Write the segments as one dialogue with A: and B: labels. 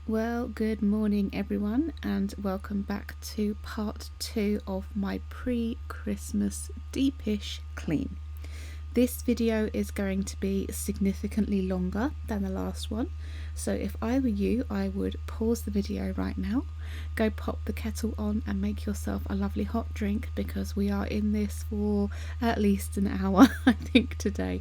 A: Well, good morning everyone, and welcome back to part 2 of my pre-Christmas deepish clean. This video is going to be significantly longer than the last one, so if I were you, I would pause the video right now, go pop the kettle on and make yourself a lovely hot drink, because we are in this for at least an hour I think today.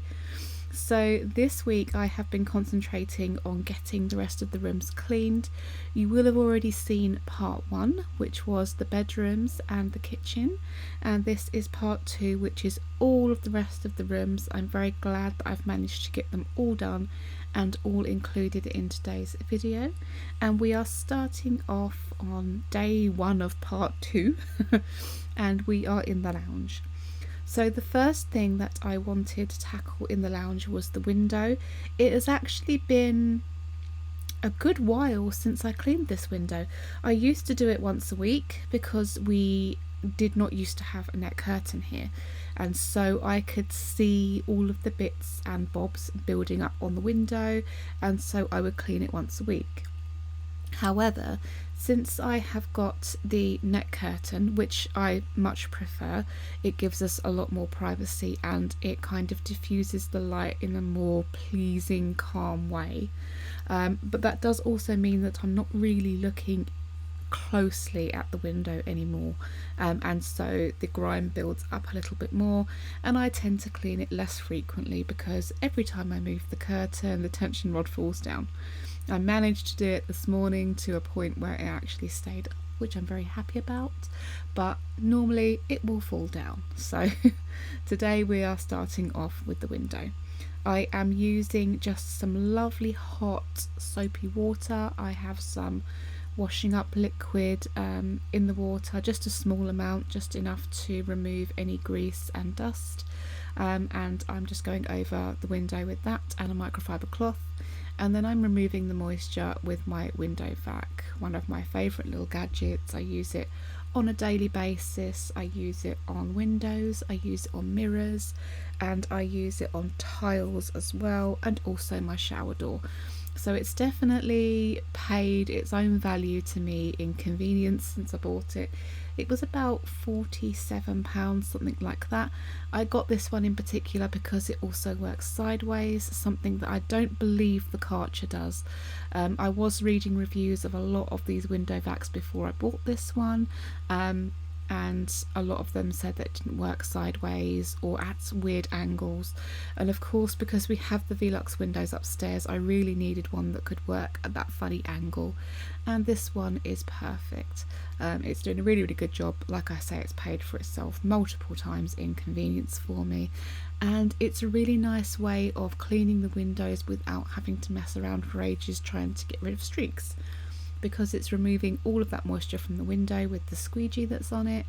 A: So this week I have been concentrating on getting the rest of the rooms cleaned. You will have already seen part 1, which was the bedrooms and the kitchen, and this is part 2, which is all of the rest of the rooms. I'm very glad that I've managed to get them all done and all included in today's video, and we are starting off on day 1 of part 2 and we are in the lounge. So the first thing that I wanted to tackle in the lounge was the window. It has actually been a good while since I cleaned this window. I used to do it once a week because we did not used to have a net curtain here, and so I could see all of the bits and bobs building up on the window, and so I would clean it once a week. However, since I have got the net curtain, which I much prefer, it gives us a lot more privacy and it kind of diffuses the light in a more pleasing, calm way. But that does also mean that I'm not really looking closely at the window anymore, and so the grime builds up a little bit more, and I tend to clean it less frequently because every time I move the curtain the tension rod falls down. I managed to do it this morning to a point where it actually stayed up, which I'm very happy about, but normally it will fall down. So today we are starting off with the window. I am using just some lovely hot soapy water. I have some washing up liquid in the water, just a small amount, just enough to remove any grease and dust, and I'm just going over the window with that and a microfiber cloth, and then I'm removing the moisture with my window vac, one of my favourite little gadgets. I use it on a daily basis. I use it on windows, I use it on mirrors, and I use it on tiles as well, and also my shower door. So it's definitely paid its own value to me in convenience since I bought it. It was about £47, something like that. I got this one in particular because it also works sideways, something that I don't believe the Karcher does. I was reading reviews of a lot of these window vacs before I bought this one, and a lot of them said that it didn't work sideways or at weird angles, and of course because we have the Velux windows upstairs I really needed one that could work at that funny angle, and this one is perfect. It's doing a really good job. Like I say, it's paid for itself multiple times in convenience for me, and it's a really nice way of cleaning the windows without having to mess around for ages trying to get rid of streaks, because it's removing all of that moisture from the window with the squeegee that's on it.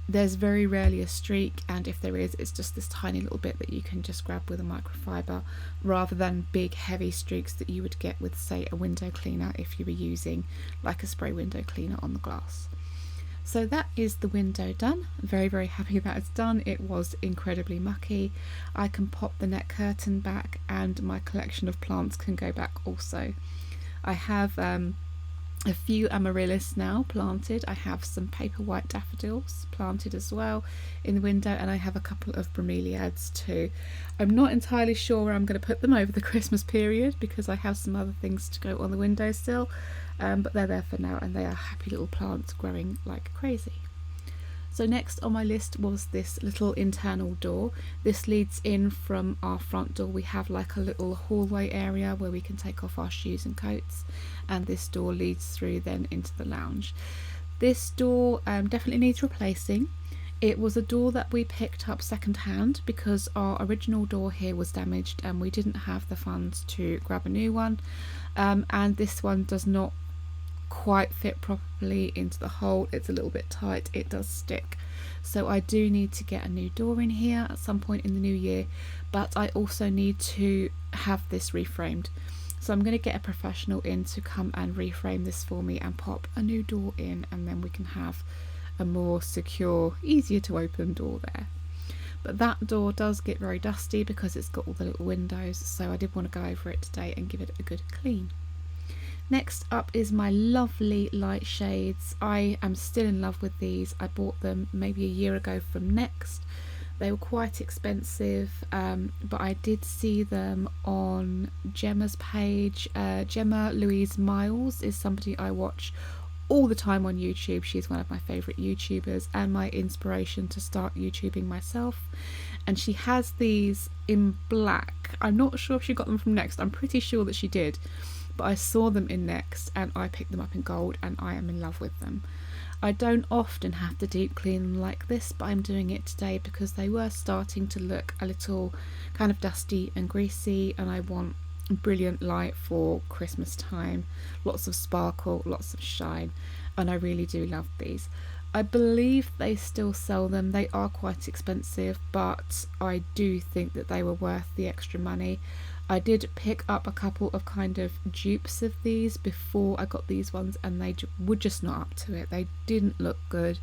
A: There's very rarely a streak, and if there is, it's just this tiny little bit that you can just grab with a microfiber, rather than big heavy streaks that you would get with, say, a window cleaner if you were using like a spray window cleaner on the glass. So that is the window done. very happy that it's done. It was incredibly mucky. I can pop the net curtain back and my collection of plants can go back also. I have a few amaryllis now planted. I have some paper white daffodils planted as well in the window, and I have a couple of bromeliads too. I'm not entirely sure where I'm going to put them over the Christmas period because I have some other things to go on the windowsill, but they're there for now and they are happy little plants growing like crazy. So next on my list was this little internal door. This leads in from our front door. We have like a little hallway area where we can take off our shoes and coats, and this door leads through then into the lounge. This door definitely needs replacing. It was a door that we picked up second hand because our original door here was damaged and we didn't have the funds to grab a new one, and this one does not quite fit properly into the hole. It's a little bit tight, it does stick, so I do need to get a new door in here at some point in the new year, but I also need to have this reframed, so I'm going to get a professional in to come and reframe this for me and pop a new door in, and then we can have a more secure, easier to open door there. But that door does get very dusty because it's got all the little windows, so I did want to go over it today and give it a good clean. Next up is my lovely light shades. I am still in love with these. I bought them maybe a year ago from Next. They were quite expensive, but I did see them on Gemma's page. Gemma Louise Miles is somebody I watch all the time on YouTube. She's one of my favourite YouTubers and my inspiration to start YouTubing myself. And she has these in black. I'm not sure if she got them from Next. I'm pretty sure that she did. But I saw them in Next and I picked them up in gold and I am in love with them. I don't often have to deep clean them like this, but I'm doing it today because they were starting to look a little kind of dusty and greasy, and I want brilliant light for Christmas time. Lots of sparkle, lots of shine, and I really do love these. I believe they still sell them. They are quite expensive, but I do think that they were worth the extra money. I did pick up a couple of kind of dupes of these before I got these ones, and they were just not up to it. They didn't look good.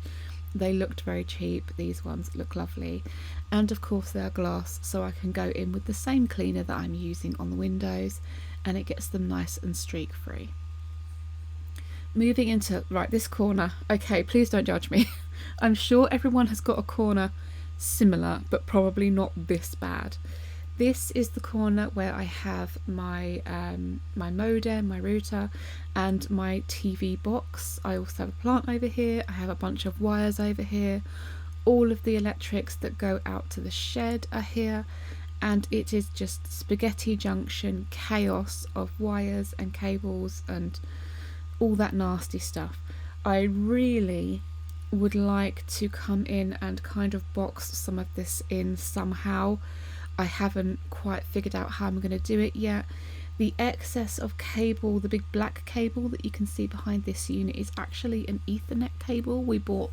A: They looked very cheap. These ones look lovely. And of course they're glass, so I can go in with the same cleaner that I'm using on the windows, and it gets them nice and streak free. Moving into, right, this corner. Okay, please don't judge me. I'm sure everyone has got a corner similar, but probably not this bad. This is the corner where I have my my modem, my router, and my TV box. I also have a plant over here. I have a bunch of wires over here. All of the electrics that go out to the shed are here, and it is just spaghetti junction chaos of wires and cables and all that nasty stuff. I really would like to come in and kind of box some of this in somehow. I haven't quite figured out how I'm going to do it yet. The excess of cable, the big black cable that you can see behind this unit, is actually an Ethernet cable. We bought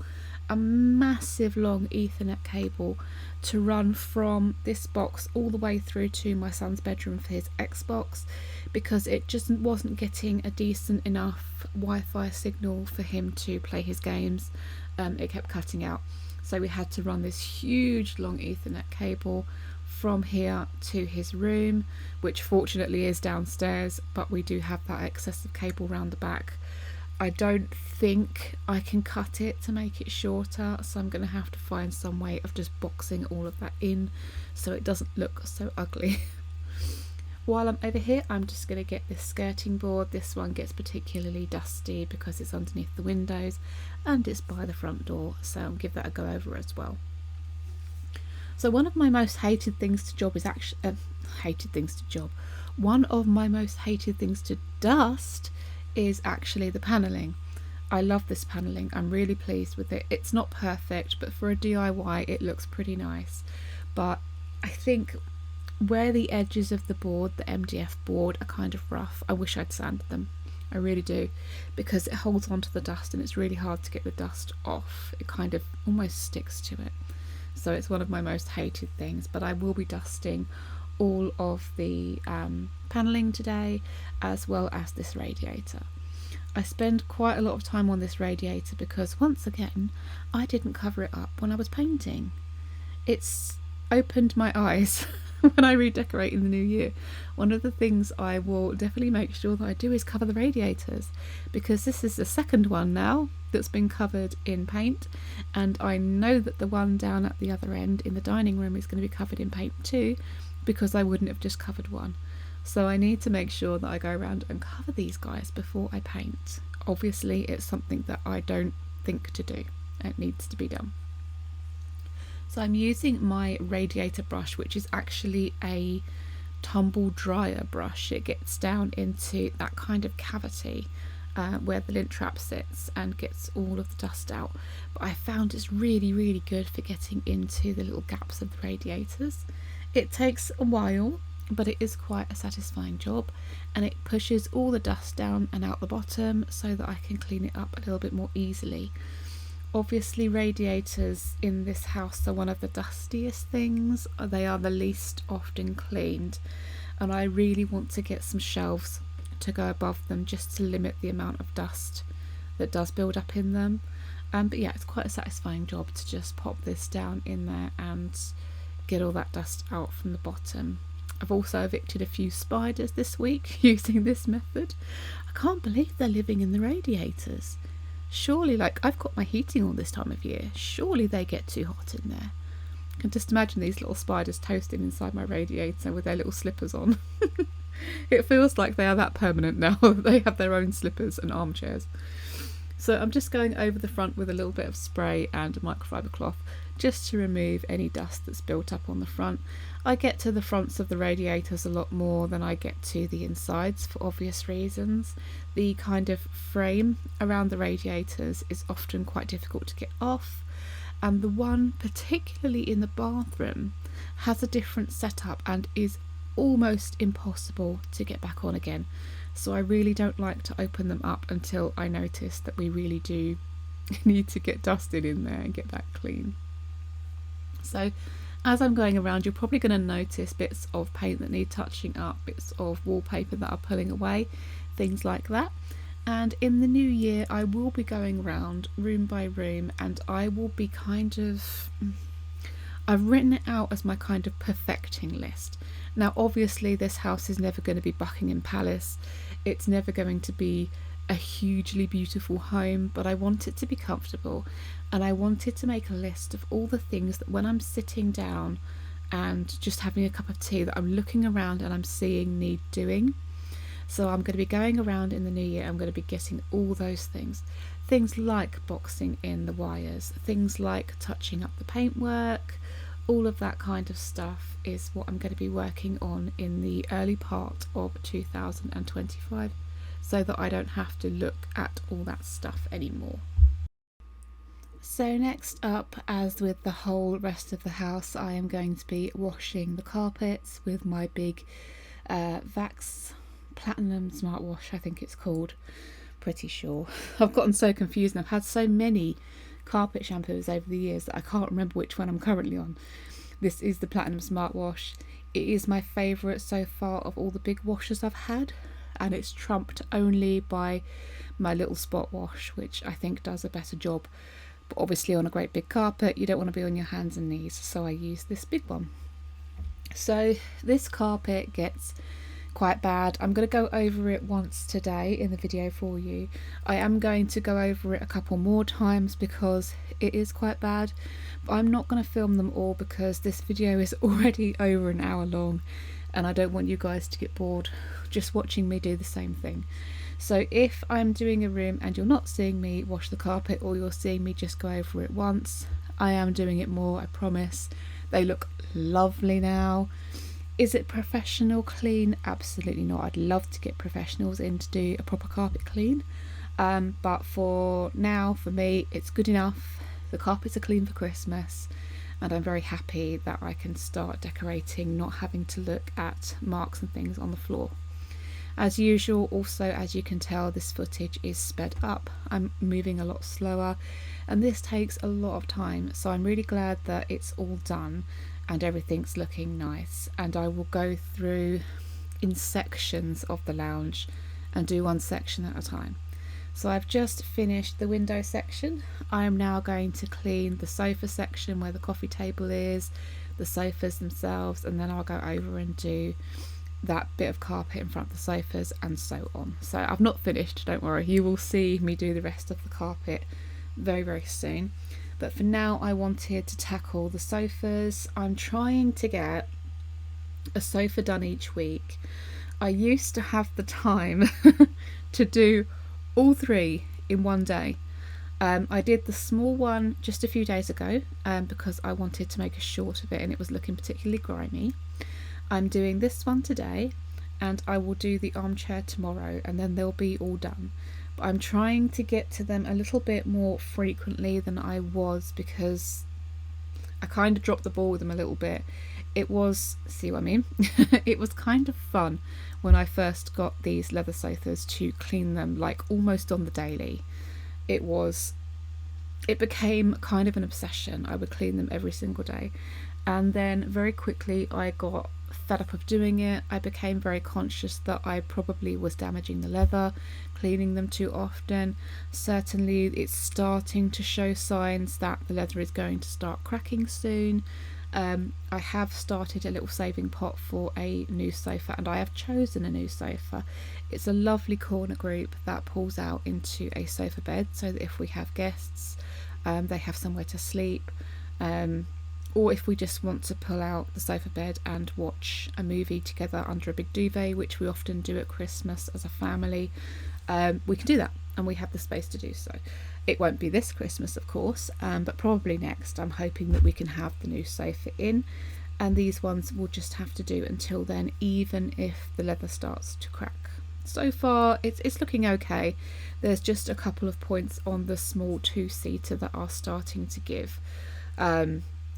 A: a massive long Ethernet cable to run from this box all the way through to my son's bedroom for his Xbox, because it just wasn't getting a decent enough Wi-Fi signal for him to play his games. It kept cutting out, so we had to run this huge long Ethernet cable from here to his room, which fortunately is downstairs, but we do have that excess of cable round the back. I don't think I can cut it to make it shorter, so I'm going to have to find some way of just boxing all of that in so it doesn't look so ugly. While I'm over here, I'm just going to get this skirting board. This one gets particularly dusty because it's underneath the windows and it's by the front door, so I'll give that a go over as well. So one of my most hated things to job is actually one of my most hated things to dust is actually the panelling. I love this panelling. I'm really pleased with it. It's not perfect, but for a DIY it looks pretty nice. But I think where the edges of the board, the MDF board, are kind of rough, I wish I'd sanded them. I really do, because it holds onto the dust and it's really hard to get the dust off. It kind of almost sticks to it. So it's one of my most hated things, but I will be dusting all of the panelling today, as well as this radiator. I spend quite a lot of time on this radiator because, once again, I didn't cover it up when I was painting. It's opened my eyes when I redecorate in the new year. One of the things I will definitely make sure that I do is cover the radiators, because this is the second one now that's been covered in paint, and I know that the one down at the other end in the dining room is going to be covered in paint too, because I wouldn't have just covered one. So I need to make sure that I go around and cover these guys before I paint. Obviously it's something that I don't think to do. It needs to be done. So I'm using my radiator brush, which is actually a tumble dryer brush. It gets down into that kind of cavity where the lint trap sits and gets all of the dust out. But I found it's really, really good for getting into the little gaps of the radiators. It takes a while, but it is quite a satisfying job, and it pushes all the dust down and out the bottom so that I can clean it up a little bit more easily. Obviously radiators in this house are one of the dustiest things. They are the least often cleaned, and I really want to get some shelves to go above them just to limit the amount of dust that does build up in them. But yeah, it's quite a satisfying job to just pop this down in there and get all that dust out from the bottom. I've also evicted a few spiders this week using this method. I can't believe they're living in the radiators. Surely, like, I've got my heating on this time of year, surely they get too hot in there. I can just imagine these little spiders toasting inside my radiator with their little slippers on. It feels like they are that permanent now. They have their own slippers and armchairs. So I'm just going over the front with a little bit of spray and a microfiber cloth just to remove any dust that's built up on the front. I get to the fronts of the radiators a lot more than I get to the insides for obvious reasons. The kind of frame around the radiators is often quite difficult to get off, and the one particularly in the bathroom has a different setup and is almost impossible to get back on again. So I really don't like to open them up until I notice that we really do need to get dusted in there and get that clean. So as I'm going around, you're probably going to notice bits of paint that need touching up, bits of wallpaper that are pulling away, things like that. And in the new year I will be going around room by room, and I will be I've written it out as my kind of perfecting list. Now obviously this house is never going to be Buckingham Palace, it's never going to be a hugely beautiful home, but I want it to be comfortable, and I wanted to make a list of all the things that when I'm sitting down and just having a cup of tea that I'm looking around and I'm seeing need doing. So I'm going to be going around in the new year, I'm going to be getting all those things. Things like boxing in the wires, things like touching up the paintwork, all of that kind of stuff is what I'm going to be working on in the early part of 2025, so that I don't have to look at all that stuff anymore. So next up, as with the whole rest of the house, I am going to be washing the carpets with my big Vax Platinum Smartwash, I think it's called. Pretty sure. I've gotten so confused and I've had so many carpet shampoos over the years that I can't remember which one I'm currently on. This is the Platinum Smartwash. It is my favourite so far of all the big washers I've had, and it's trumped only by my little spot wash, which I think does a better job. But obviously on a great big carpet you don't want to be on your hands and knees, so I use this big one. So this carpet gets quite bad. I'm going to go over it once today in the video for you. I am going to go over it a couple more times because it is quite bad, but I'm not going to film them all because this video is already over an hour long and I don't want you guys to get bored just watching me do the same thing. So if I'm doing a room and you're not seeing me wash the carpet, or you're seeing me just go over it once, I am doing it more, I promise. They look lovely now. Is it professional clean? Absolutely not. I'd love to get professionals in to do a proper carpet clean, but for now, for me, it's good enough. The carpets are clean for Christmas, and I'm very happy that I can start decorating, not having to look at marks and things on the floor. As usual, also, as you can tell, this footage is sped up. I'm moving a lot slower and this takes a lot of time, so I'm really glad that it's all done and everything's looking nice. And I will go through in sections of the lounge and do one section at a time. So I've just finished the window section. I am now going to clean the sofa section where the coffee table is, the sofas themselves, and then I'll go over and do that bit of carpet in front of the sofas and so on. So I've not finished, don't worry, you will see me do the rest of the carpet very, very soon. But for now I wanted to tackle the sofas. I'm trying to get a sofa done each week. I used to have the time to do all three in one day. I did the small one just a few days ago because I wanted to make a short of it and it was looking particularly grimy. I'm doing this one today and I will do the armchair tomorrow, and then they'll be all done. But I'm trying to get to them a little bit more frequently than I was because I kind of dropped the ball with them a little bit. It was, see what I mean? It was kind of fun when I first got these leather sofas to clean them like almost on the daily. It became kind of an obsession. I would clean them every single day. And then very quickly I got fed up of doing it. I became very conscious that I probably was damaging the leather, cleaning them too often. Certainly it's starting to show signs that the leather is going to start cracking soon. I have started a little saving pot for a new sofa, and I have chosen a new sofa. It's a lovely corner group that pulls out into a sofa bed, so that if we have guests, they have somewhere to sleep, or if we just want to pull out the sofa bed and watch a movie together under a big duvet, which we often do at Christmas as a family, we can do that, and we have the space to do so. It won't be this Christmas, of course, but probably next. I'm hoping that we can have the new sofa in, and these ones will just have to do until then, even if the leather starts to crack. So far, it's looking okay. There's just a couple of points on the small two-seater that are starting to give,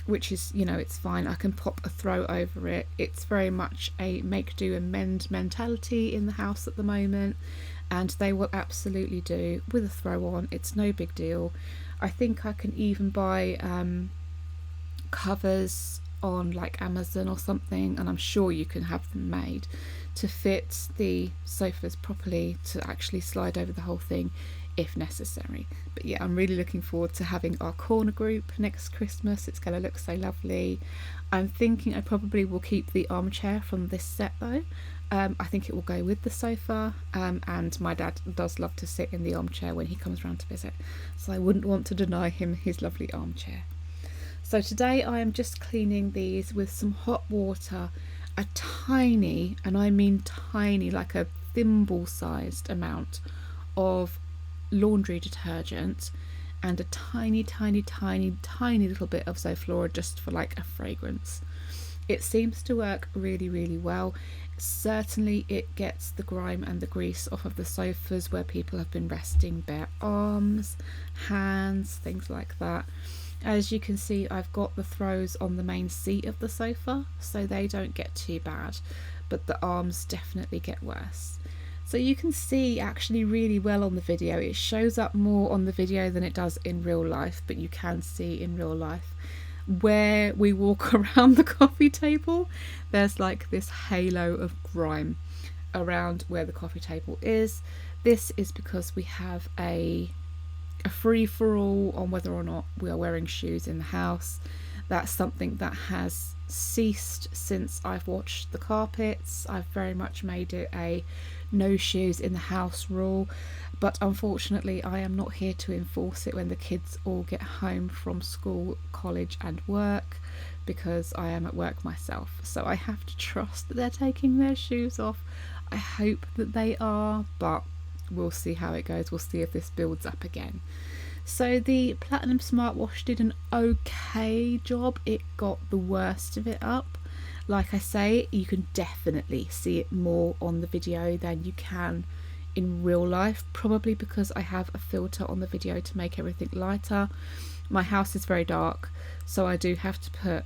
A: which is, it's fine. I can pop a throw over it. It's very much a make do and mend mentality in the house at the moment, and they will absolutely do with a throw on. It's no big deal. I think I can even buy covers on like Amazon or something, and I'm sure you can have them made to fit the sofas properly, to actually slide over the whole thing if necessary. But yeah, I'm really looking forward to having our corner group next Christmas. It's going to look so lovely. I'm thinking I probably will keep the armchair from this set though. I think it will go with the sofa, and my dad does love to sit in the armchair when he comes round to visit, so I wouldn't want to deny him his lovely armchair. So today I am just cleaning these with some hot water, a tiny, and I mean tiny, like a thimble sized amount of laundry detergent, and a tiny little bit of Zoflora just for like a fragrance. It seems to work really well. Certainly it gets the grime and the grease off of the sofas where people have been resting bare arms, hands, things like that. As you can see, I've got the throws on the main seat of the sofa, so they don't get too bad, but the arms definitely get worse. So you can see actually really well on the video. It shows up more on the video than it does in real life, but you can see in real life where we walk around the coffee table, there's like this halo of grime around where the coffee table is. This is because we have a free-for-all on whether or not we are wearing shoes in the house. That's something that has ceased since I've watched the carpets. I've very much made it a no shoes in the house rule, but unfortunately I am not here to enforce it when the kids all get home from school, college and work, because I am at work myself, so I have to trust that they're taking their shoes off. I hope that they are, but we'll see how it goes. We'll see if this builds up again. So the Platinum Smartwash did an okay job. It got the worst of it up. Like I say, you can definitely see it more on the video than you can in real life, probably because I have a filter on the video to make everything lighter. My house is very dark, so I do have to put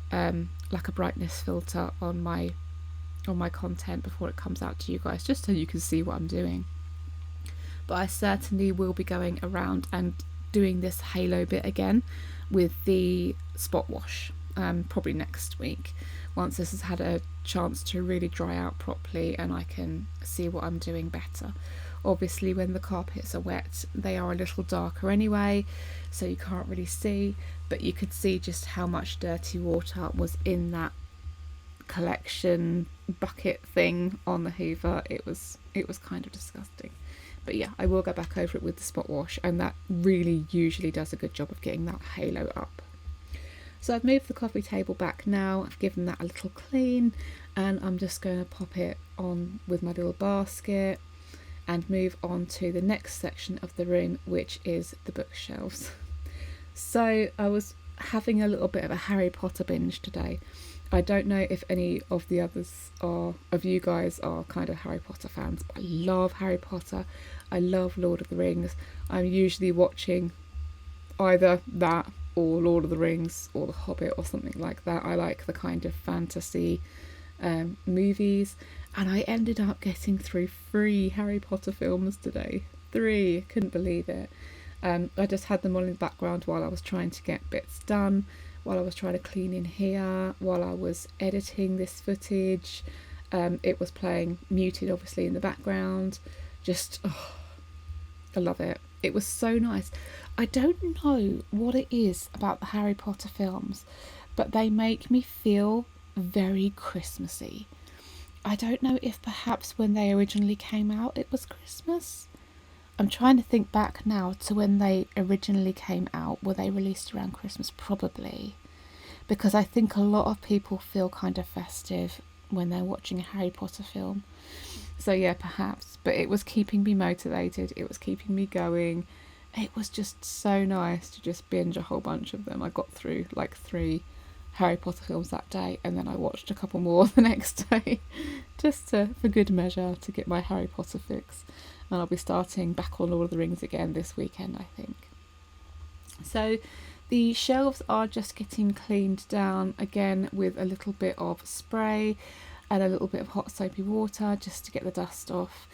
A: like a brightness filter on my content before it comes out to you guys, just so you can see what I'm doing. But I certainly will be going around and doing this halo bit again with the spot wash, probably next week, once this has had a chance to really dry out properly and I can see what I'm doing better. Obviously when the carpets are wet they are a little darker anyway, so you can't really see, but you could see just how much dirty water was in that collection bucket thing on the Hoover. It was kind of disgusting. But yeah, I will go back over it with the spot wash, and that really usually does a good job of getting that halo up. So I've moved the coffee table back now, I've given that a little clean, and I'm just going to pop it on with my little basket and move on to the next section of the room, which is the bookshelves. So I was having a little bit of a Harry Potter binge today. I don't know if any of the others of you guys are kind of Harry Potter fans, but I love Harry Potter. I love Lord of the Rings. I'm usually watching either that or Lord of the Rings or The Hobbit or something like that. I like the kind of fantasy movies, and I ended up getting through 3 Harry Potter films today. 3, couldn't believe it. I just had them all in the background while I was trying to get bits done, while I was trying to clean in here, while I was editing this footage. It was playing muted obviously in the background. Just, I love it. It was so nice. I don't know what it is about the Harry Potter films, but they make me feel very Christmassy. I don't know if perhaps when they originally came out it was Christmas. I'm trying to think back now to when they originally came out. Were they released around Christmas? Probably. Because I think a lot of people feel kind of festive when they're watching a Harry Potter film. So yeah, perhaps. But it was keeping me motivated. It was keeping me going. It was just so nice to just binge a whole bunch of them. I got through like 3 Harry Potter films that day, and then I watched a couple more the next day, just for good measure, to get my Harry Potter fix. And I'll be starting back on Lord of the Rings again this weekend, I think. So the shelves are just getting cleaned down again with a little bit of spray and a little bit of hot soapy water just to get the dust off.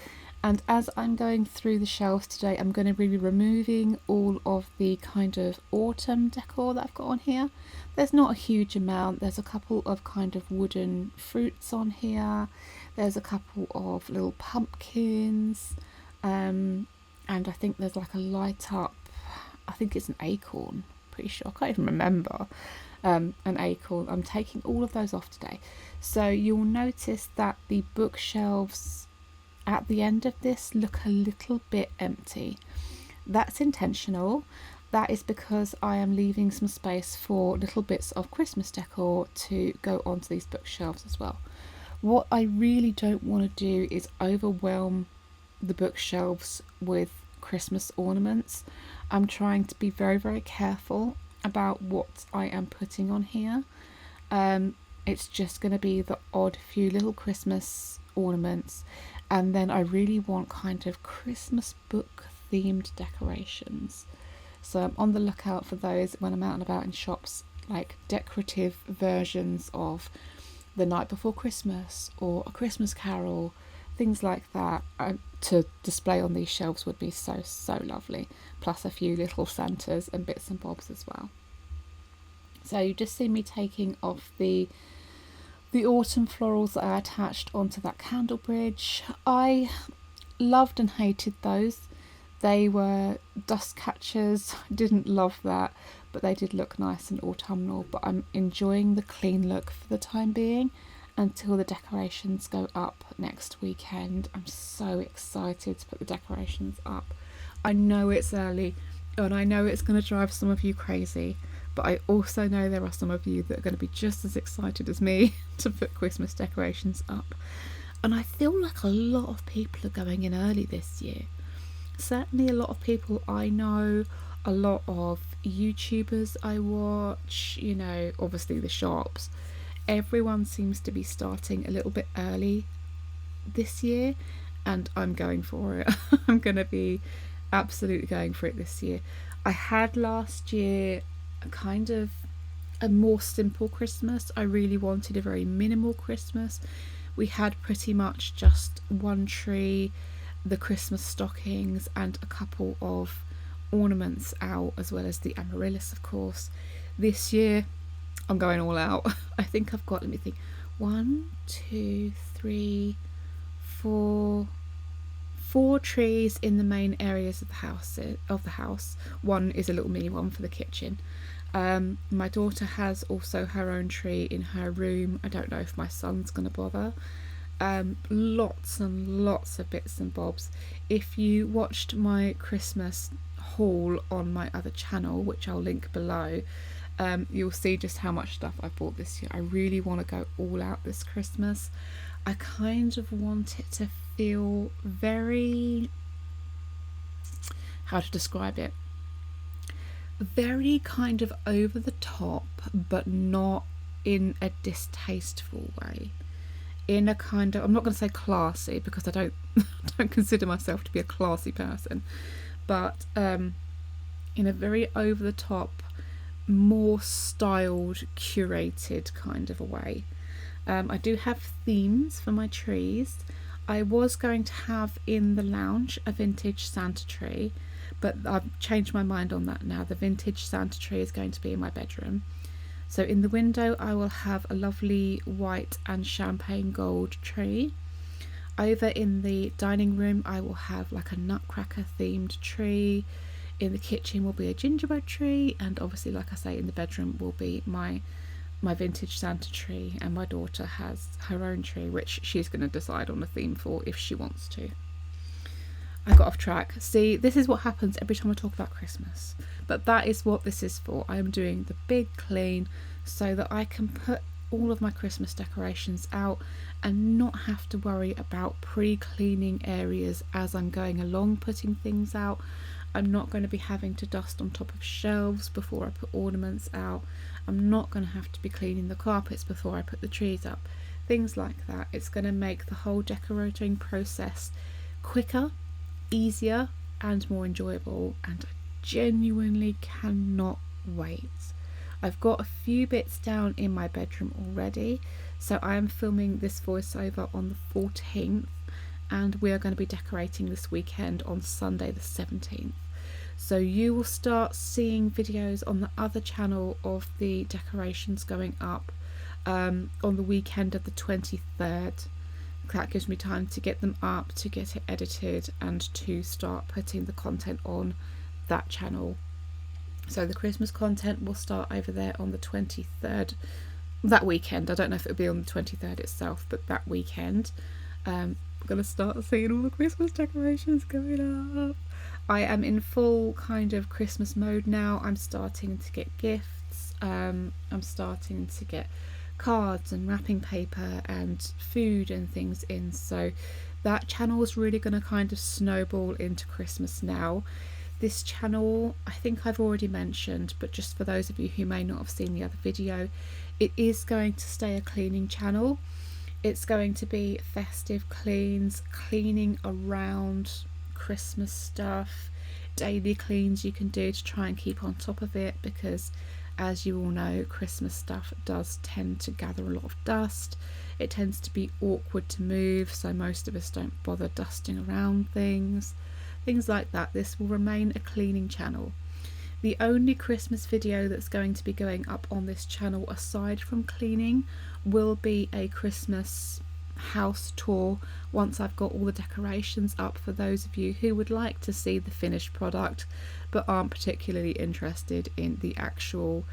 A: And as I'm going through the shelves today, I'm going to be removing all of the kind of autumn decor that I've got on here. There's not a huge amount. There's a couple of kind of wooden fruits on here. There's a couple of little pumpkins. And I think there's like a light up, I think it's an acorn, pretty sure, I can't even remember, an acorn. I'm taking all of those off today. So you'll notice that the bookshelves at the end of this look a little bit empty. That's intentional. That is because I am leaving some space for little bits of Christmas decor to go onto these bookshelves as well. What I really don't want to do is overwhelm the bookshelves with Christmas ornaments. I'm trying to be very, very careful about what I am putting on here. It's just going to be the odd few little Christmas ornaments, and then I really want kind of Christmas book themed decorations. So I'm on the lookout for those when I'm out and about in shops, like decorative versions of The Night Before Christmas or A Christmas Carol, things like that, to display on these shelves would be so lovely, plus a few little Santas and bits and bobs as well. So you just see me taking off the autumn florals that I attached onto that candle bridge. I loved and hated those. They were dust catchers. Didn't love that, but they did look nice and autumnal. But I'm enjoying the clean look for the time being until the decorations go up next weekend. I'm so excited to put the decorations up. I know it's early and I know it's going to drive some of you crazy, but I also know there are some of you that are going to be just as excited as me to put Christmas decorations up. And I feel like a lot of people are going in early this year. Certainly a lot of people I know, a lot of YouTubers I watch, you know, obviously the shops. Everyone seems to be starting a little bit early this year, and I'm going for it. I'm going to be absolutely going for it this year. I had last year a kind of a more simple Christmas. I really wanted a very minimal Christmas. We had pretty much just one tree, the Christmas stockings, and a couple of ornaments out, as well as the amaryllis, of course. This year I'm going all out. I think I've got, let me think, 1, 2, 3, 4 trees in the main areas of the house. One is a little mini one for the kitchen. My daughter has also her own tree in her room. I don't know if my son's going to bother. Lots and lots of bits and bobs. If you watched my Christmas haul on my other channel, which I'll link below, you'll see just how much stuff I bought this year. I really want to go all out this Christmas. I kind of want it to feel very, how to describe it, very kind of over the top, but not in a distasteful way. In a kind of, I'm not going to say classy, because I don't don't consider myself to be a classy person, but in a very over the top, more styled, curated kind of a way. I do have themes for my trees. I was going to have in the lounge a vintage Santa tree, but I've changed my mind on that now. The vintage Santa tree is going to be in my bedroom. So in the window I will have a lovely white and champagne gold tree. Over in the dining room I will have like a nutcracker themed tree. In the kitchen will be a gingerbread tree, and obviously, like I say, in the bedroom will be my my vintage Santa tree, and my daughter has her own tree, which she's going to decide on a theme for if she wants to. I got off track. See, this is what happens every time I talk about Christmas. But that is what this is for. I am doing the big clean so that I can put all of my Christmas decorations out and not have to worry about pre-cleaning areas as I'm going along putting things out. I'm not going to be having to dust on top of shelves before I put ornaments out. I'm not going to have to be cleaning the carpets before I put the trees up. Things like that. It's going to make the whole decorating process quicker, easier and more enjoyable, and I genuinely cannot wait. I've got a few bits down in my bedroom already, so I am filming this voiceover on the 14th and we are going to be decorating this weekend on Sunday the 17th. So you will start seeing videos on the other channel of the decorations going up on the weekend of the 23rd. That gives me time to get them up, to get it edited, and to start putting the content on that channel. So the Christmas content will start over there on the 23rd, that weekend. I don't know if it'll be on the 23rd itself, but that weekend. I'm going to start seeing all the Christmas decorations going up. I am in full kind of Christmas mode now. I'm starting to get gifts. I'm starting to get cards and wrapping paper and food and things in, so that channel is really going to kind of snowball into Christmas now. This channel, I think I've already mentioned, but just for those of you who may not have seen the other video, it is going to stay a cleaning channel. It's going to be festive cleans, cleaning around Christmas stuff, daily cleans you can do to try and keep on top of it, because as you all know, Christmas stuff does tend to gather a lot of dust. It tends to be awkward to move, so most of us don't bother dusting around things like that. This will remain a cleaning channel. The only Christmas video that's going to be going up on this channel aside from cleaning will be a Christmas house tour once I've got all the decorations up, for those of you who would like to see the finished product but aren't particularly interested in the actual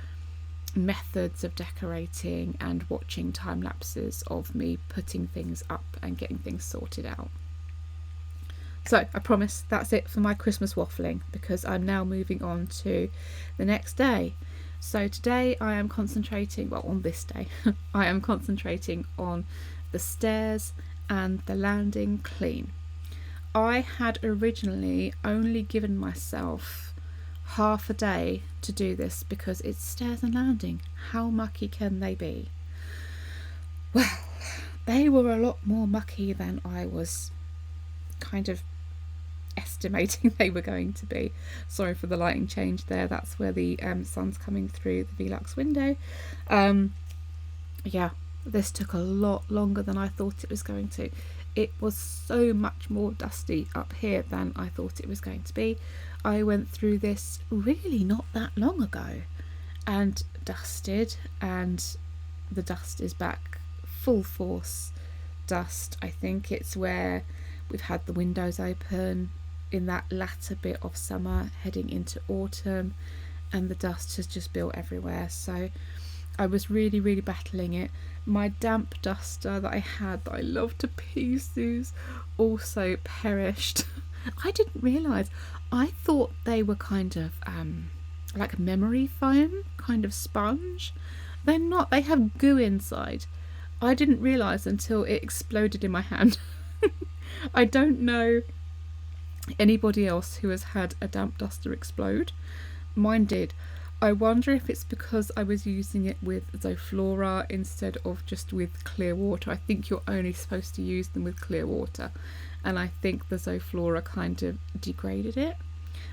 A: methods of decorating and watching time lapses of me putting things up and getting things sorted out. So I promise that's it for my Christmas waffling, because I'm now moving on to the next day. So today I am concentrating, well, on this day I am concentrating on the stairs and the landing clean. I had originally only given myself half a day to do this because it's stairs and landing. How mucky can they be? Well, they were a lot more mucky than I was kind of estimating they were going to be. Sorry for the lighting change there. That's where the sun's coming through the Velux window. Yeah, this took a lot longer than I thought it was going to. It was so much more dusty up here than I thought it was going to be. I went through this really not that long ago and dusted, and the dust is back, full force dust. I think it's where we've had the windows open in that latter bit of summer heading into autumn, and the dust has just built everywhere. So I was really battling it. My damp duster that I had, that I love to pieces, also perished. I didn't realise. I thought they were kind of like memory foam, kind of sponge. They're not. They have goo inside. I didn't realise until it exploded in my hand. I don't know anybody else who has had a damp duster explode. Mine did. I wonder if it's because I was using it with Zoflora instead of just with clear water. I think you're only supposed to use them with clear water, and I think the Zoflora kind of degraded it.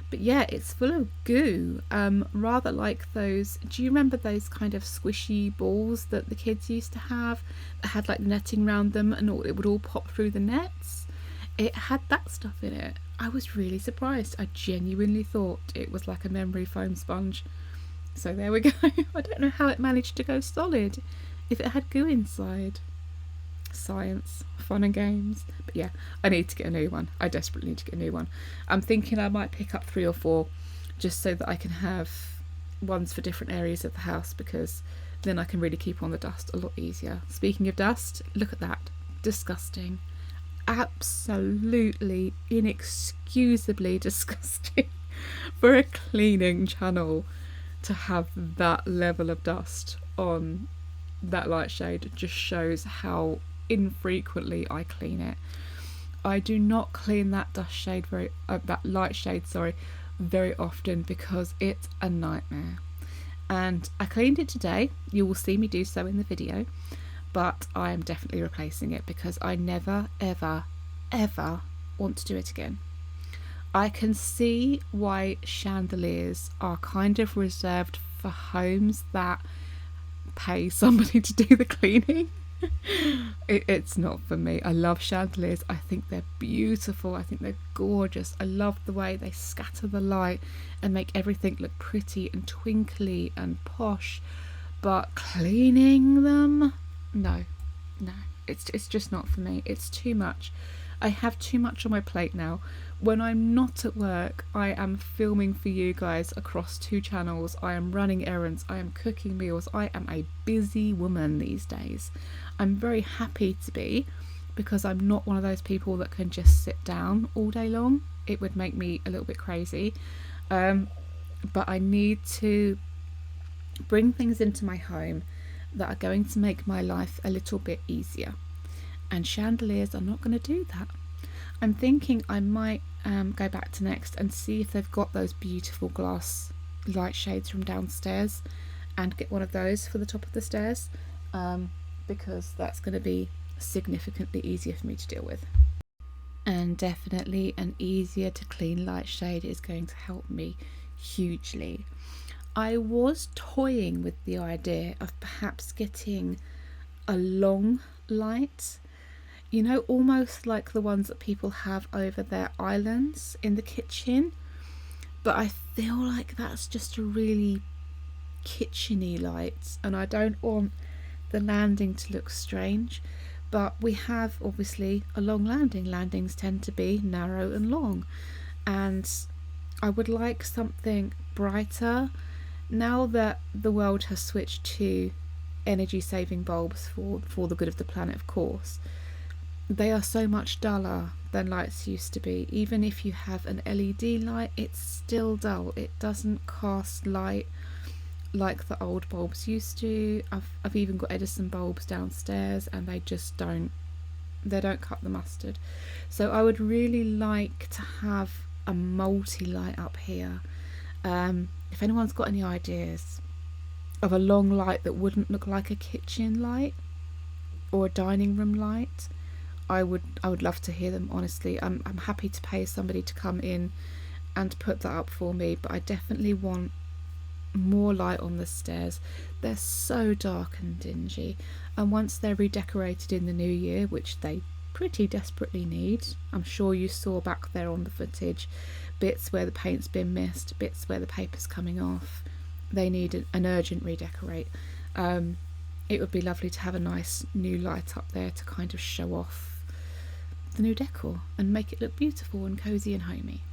A: But yeah, it's full of goo, rather like those, do you remember those kind of squishy balls that the kids used to have that had like netting around them and it would all pop through the nets? It had that stuff in it. I was really surprised. I genuinely thought it was like a memory foam sponge. So there we go. I don't know how it managed to go solid if it had goo inside. Science, fun and games. But yeah, I need to get a new one. I desperately need to get a new one. I'm thinking I might pick up 3 or 4 just so that I can have ones for different areas of the house, because then I can really keep on the dust a lot easier. Speaking of dust, look at that. Disgusting. Absolutely, inexcusably disgusting for a cleaning channel to have that level of dust on that light shade. It just shows how infrequently I clean it. I do not clean that that light shade, very often because it's a nightmare. And I cleaned it today. You will see me do so in the video, but I am definitely replacing it because I never, ever, ever want to do it again. I can see why chandeliers are kind of reserved for homes that pay somebody to do the cleaning. It's not for me. I love chandeliers. I think they're beautiful. I think they're gorgeous. I love the way they scatter the light and make everything look pretty and twinkly and posh. But cleaning them, no, it's just not for me. It's too much. I have too much on my plate now. When I'm not at work, I am filming for you guys across 2 channels. I am running errands. I am cooking meals. I am a busy woman these days. I'm very happy to be, because I'm not one of those people that can just sit down all day long. It would make me a little bit crazy. But I need to bring things into my home that are going to make my life a little bit easier. And chandeliers are not going to do that. I'm thinking I might go back to Next and see if they've got those beautiful glass light shades from downstairs and get one of those for the top of the stairs, because that's going to be significantly easier for me to deal with. And definitely an easier to clean light shade is going to help me hugely. I was toying with the idea of perhaps getting a long light, you know, almost like the ones that people have over their islands in the kitchen, but I feel like that's just a really kitcheny light and I don't want the landing to look strange. But we have obviously a long landing. Landings tend to be narrow and long, and I would like something brighter. Now that the world has switched to energy saving bulbs for the good of the planet, of course, they are so much duller than lights used to be. Even if you have an LED light, it's still dull. It doesn't cast light like the old bulbs used to. I've even got Edison bulbs downstairs and they just don't cut the mustard. So I would really like to have a multi-light up here. If anyone's got any ideas of a long light that wouldn't look like a kitchen light or a dining room light, I would love to hear them, honestly. I'm happy to pay somebody to come in and put that up for me, but I definitely want more light on the stairs. They're so dark and dingy, and once they're redecorated in the new year, which they pretty desperately need, I'm sure you saw back there on the footage bits where the paint's been missed, bits where the paper's coming off, they need an urgent redecorate. It would be lovely to have a nice new light up there to kind of show off the new decor and make it look beautiful and cozy and homey.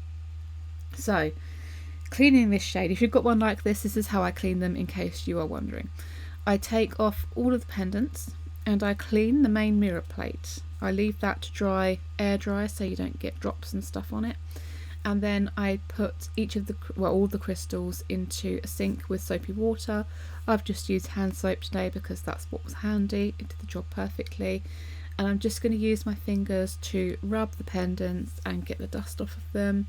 A: So cleaning this shade, if you've got one like this is how I clean them, in case you are wondering. I take off all of the pendants and I clean the main mirror plate. I leave that to dry, air dry, so you don't get drops and stuff on it. And then I put all the crystals into a sink with soapy water. I've just used hand soap today because that's what was handy. It did the job perfectly. And I'm just going to use my fingers to rub the pendants and get the dust off of them.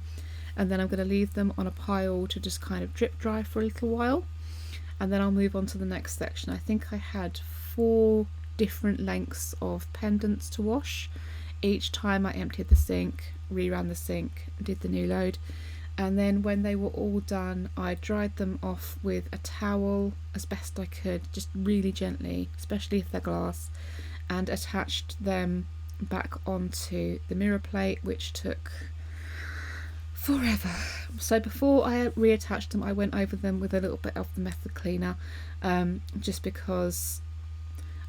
A: And then I'm going to leave them on a pile to just kind of drip dry for a little while. And then I'll move on to the next section. I think I had 4 different lengths of pendants to wash. Each time I emptied the sink, reran the sink, did the new load, and then when they were all done I dried them off with a towel as best I could, just really gently, especially if they're glass, and attached them back onto the mirror plate, which took forever. So before I reattached them I went over them with a little bit of the method cleaner, just because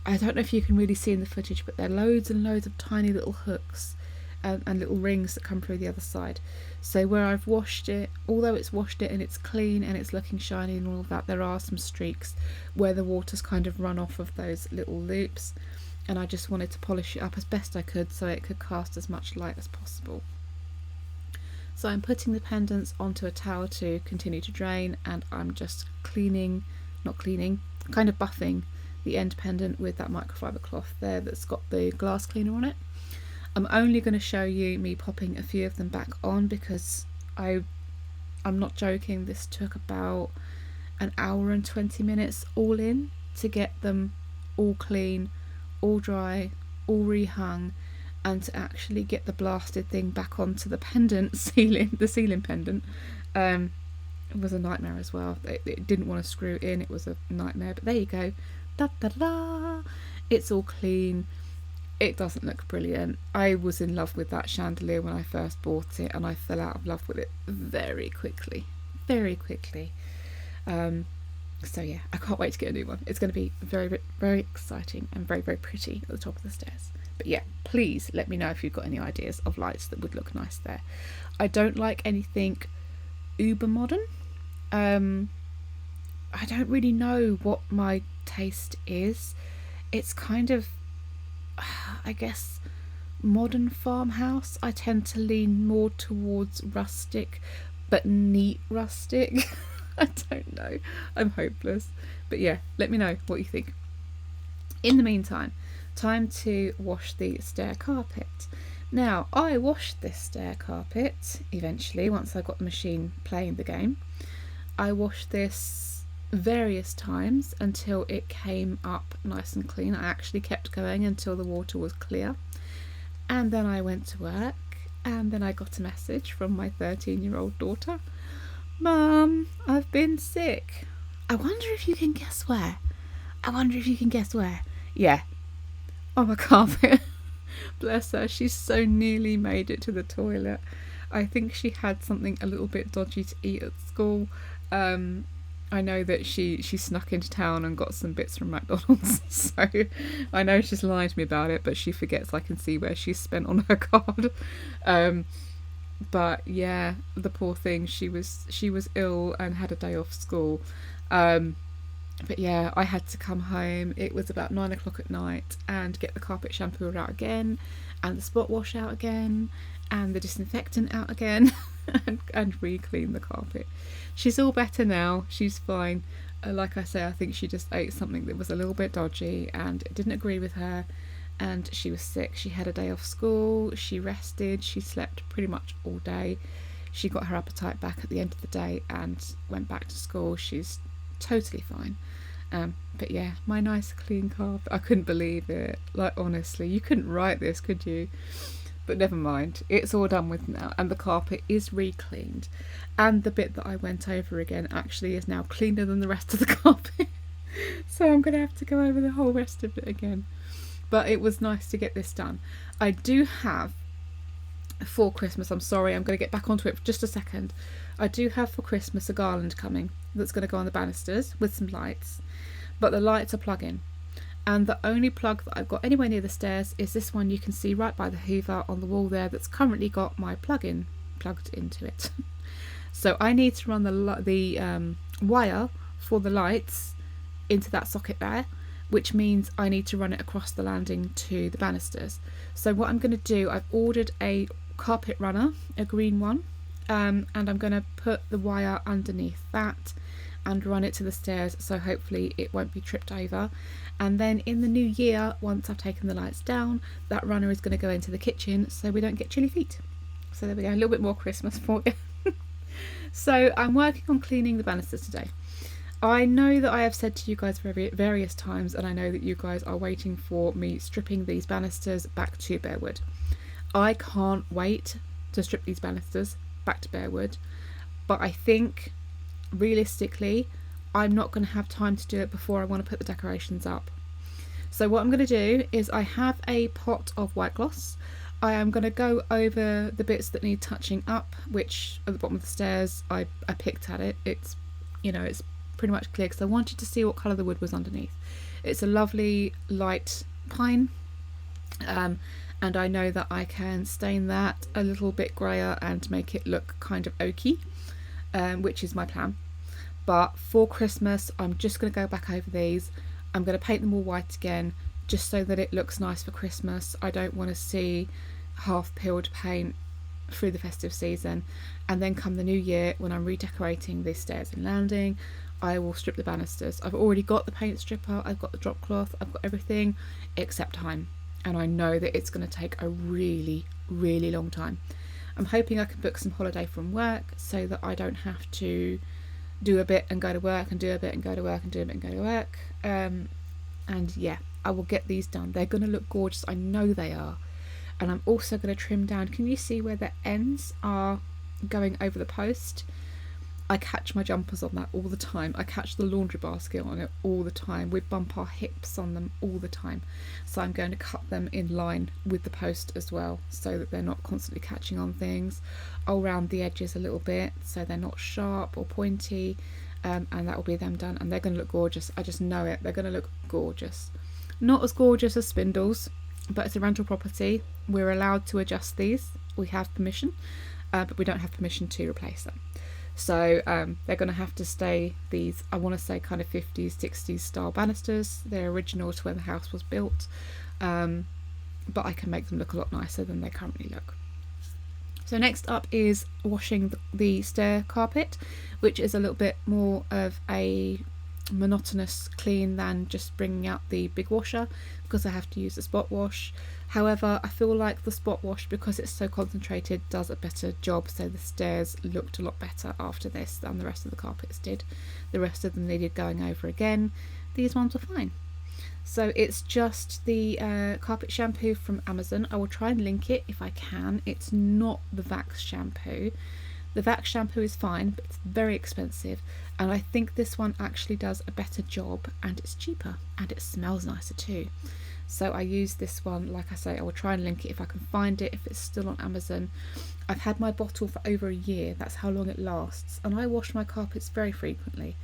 A: I don't know if you can really see in the footage, but there are loads and loads of tiny little hooks and little rings that come through the other side. So where I've washed it, although it's washed it and it's clean and it's looking shiny and all of that, there are some streaks where the water's kind of run off of those little loops, and I just wanted to polish it up as best I could so it could cast as much light as possible. So I'm putting the pendants onto a towel to continue to drain, and I'm just kind of buffing the end pendant with that microfiber cloth there that's got the glass cleaner on it. I'm only going to show you me popping a few of them back on because I'm not joking, this took about an hour and 20 minutes all in to get them all clean, all dry, all rehung, and to actually get the blasted thing back onto the pendant the ceiling pendant. It was a nightmare as well. It didn't want to screw in, it was a nightmare, but there you go. Da, da, da, da. It's all clean. It doesn't look brilliant. I was in love with that chandelier when I first bought it, and I fell out of love with it very quickly. So yeah, I can't wait to get a new one. It's going to be very, very exciting and very, very pretty at the top of the stairs. But yeah, please let me know if you've got any ideas of lights that would look nice there. I don't like anything uber modern. I don't really know what my taste is. It's kind of, I guess, modern farmhouse. I tend to lean more towards rustic, but neat rustic. I don't know. I'm hopeless. But yeah, let me know what you think. In the meantime, time to wash the stair carpet. Now, I washed this stair carpet eventually once I got the machine playing the game. I washed this various times until it came up nice and clean. I actually kept going until the water was clear. And then I went to work, and then I got a message from my 13-year-old daughter. Mum, I've been sick. I wonder if you can guess where. Yeah, on the carpet. Bless her, she's so nearly made it to the toilet. I think she had something a little bit dodgy to eat at school. I know that she snuck into town and got some bits from McDonald's, so I know she's lying to me about it, but she forgets I can see where she's spent on her card. But yeah, the poor thing, she was ill and had a day off school. But yeah, I had to come home. It was about 9 o'clock at night and get the carpet shampooer out again, and the spot wash out again, and the disinfectant out again, and re-clean the carpet. She's all better now. She's fine. Like I say, I think she just ate something that was a little bit dodgy and it didn't agree with her, and she was sick. She had a day off school. She rested. She slept pretty much all day. She got her appetite back at the end of the day and went back to school. She's totally fine. But yeah, my nice clean carpet. I couldn't believe it. Like, honestly, you couldn't write this, could you? But never mind, it's all done with now, and the carpet is re-cleaned, and the bit that I went over again actually is now cleaner than the rest of the carpet. So I'm going to have to go over the whole rest of it again. But it was nice to get this done. I do have for Christmas, I'm sorry, I'm going to get back onto it for just a second. I do have for Christmas a garland coming that's going to go on the banisters with some lights, but the lights are plug-in. And the only plug that I've got anywhere near the stairs is this one you can see right by the Hoover on the wall there, that's currently got my plug-in plugged into it. So I need to run the wire for the lights into that socket there, which means I need to run it across the landing to the banisters. So what I'm going to do, I've ordered a carpet runner, a green one, and I'm going to put the wire underneath that and run it to the stairs, so hopefully it won't be tripped over. And then in the new year, once I've taken the lights down, that runner is going to go into the kitchen so we don't get chilly feet. So there we go, a little bit more Christmas for you. So I'm working on cleaning the banisters today. I know that I have said to you guys various times, and I know that you guys are waiting for me stripping these banisters back to bare wood. I can't wait to strip these banisters back to bare wood, but I think realistically I'm not going to have time to do it before I want to put the decorations up. So what I'm going to do is, I have a pot of white gloss. I am going to go over the bits that need touching up, which at the bottom of the stairs I picked at it. It's, you know, it's pretty much clear because I wanted to see what colour the wood was underneath. It's a lovely light pine, And I know that I can stain that a little bit grayer and make it look kind of oaky, which is my plan. But for Christmas, I'm just going to go back over these. I'm going to paint them all white again, just so that it looks nice for Christmas. I don't want to see half peeled paint through the festive season. And then come the new year, when I'm redecorating the stairs and landing, I will strip the banisters. I've already got the paint stripper, I've got the drop cloth, I've got everything except time. And I know that it's going to take a really, really long time. I'm hoping I can book some holiday from work so that I don't have to do a bit and go to work and do a bit and go to work and do a bit and go to work. And yeah, I will get these done. They're going to look gorgeous. I know they are. And I'm also going to trim down. Can you see where the ends are going over the post? I catch my jumpers on that all the time. I catch the laundry basket on it all the time. We bump our hips on them all the time. So I'm going to cut them in line with the post as well, so that they're not constantly catching on things. I'll round the edges a little bit so they're not sharp or pointy, and that will be them done. And they're going to look gorgeous. I just know it. They're going to look gorgeous. Not as gorgeous as spindles, but it's a rental property. We're allowed to adjust these. We have permission, but we don't have permission to replace them. So they're going to have to stay these, I want to say, kind of 50s, 60s style banisters. They're original to when the house was built, but I can make them look a lot nicer than they currently look. So next up is washing the stair carpet, which is a little bit more of a monotonous clean than just bringing out the big washer, because I have to use the spot wash. However, I feel like the spot wash, because it's so concentrated, does a better job. So the stairs looked a lot better after this than the rest of the carpets did. The rest of them needed going over again. These ones were fine. So it's just the carpet shampoo from Amazon. I will try and link it if I can. It's not the Vax shampoo. The Vax shampoo is fine, but it's very expensive. And I think this one actually does a better job, and it's cheaper, and it smells nicer too. So I use this one. Like I say, I will try and link it if I can find it, if it's still on Amazon. I've had my bottle for over a year. That's how long it lasts. And I wash my carpets very frequently.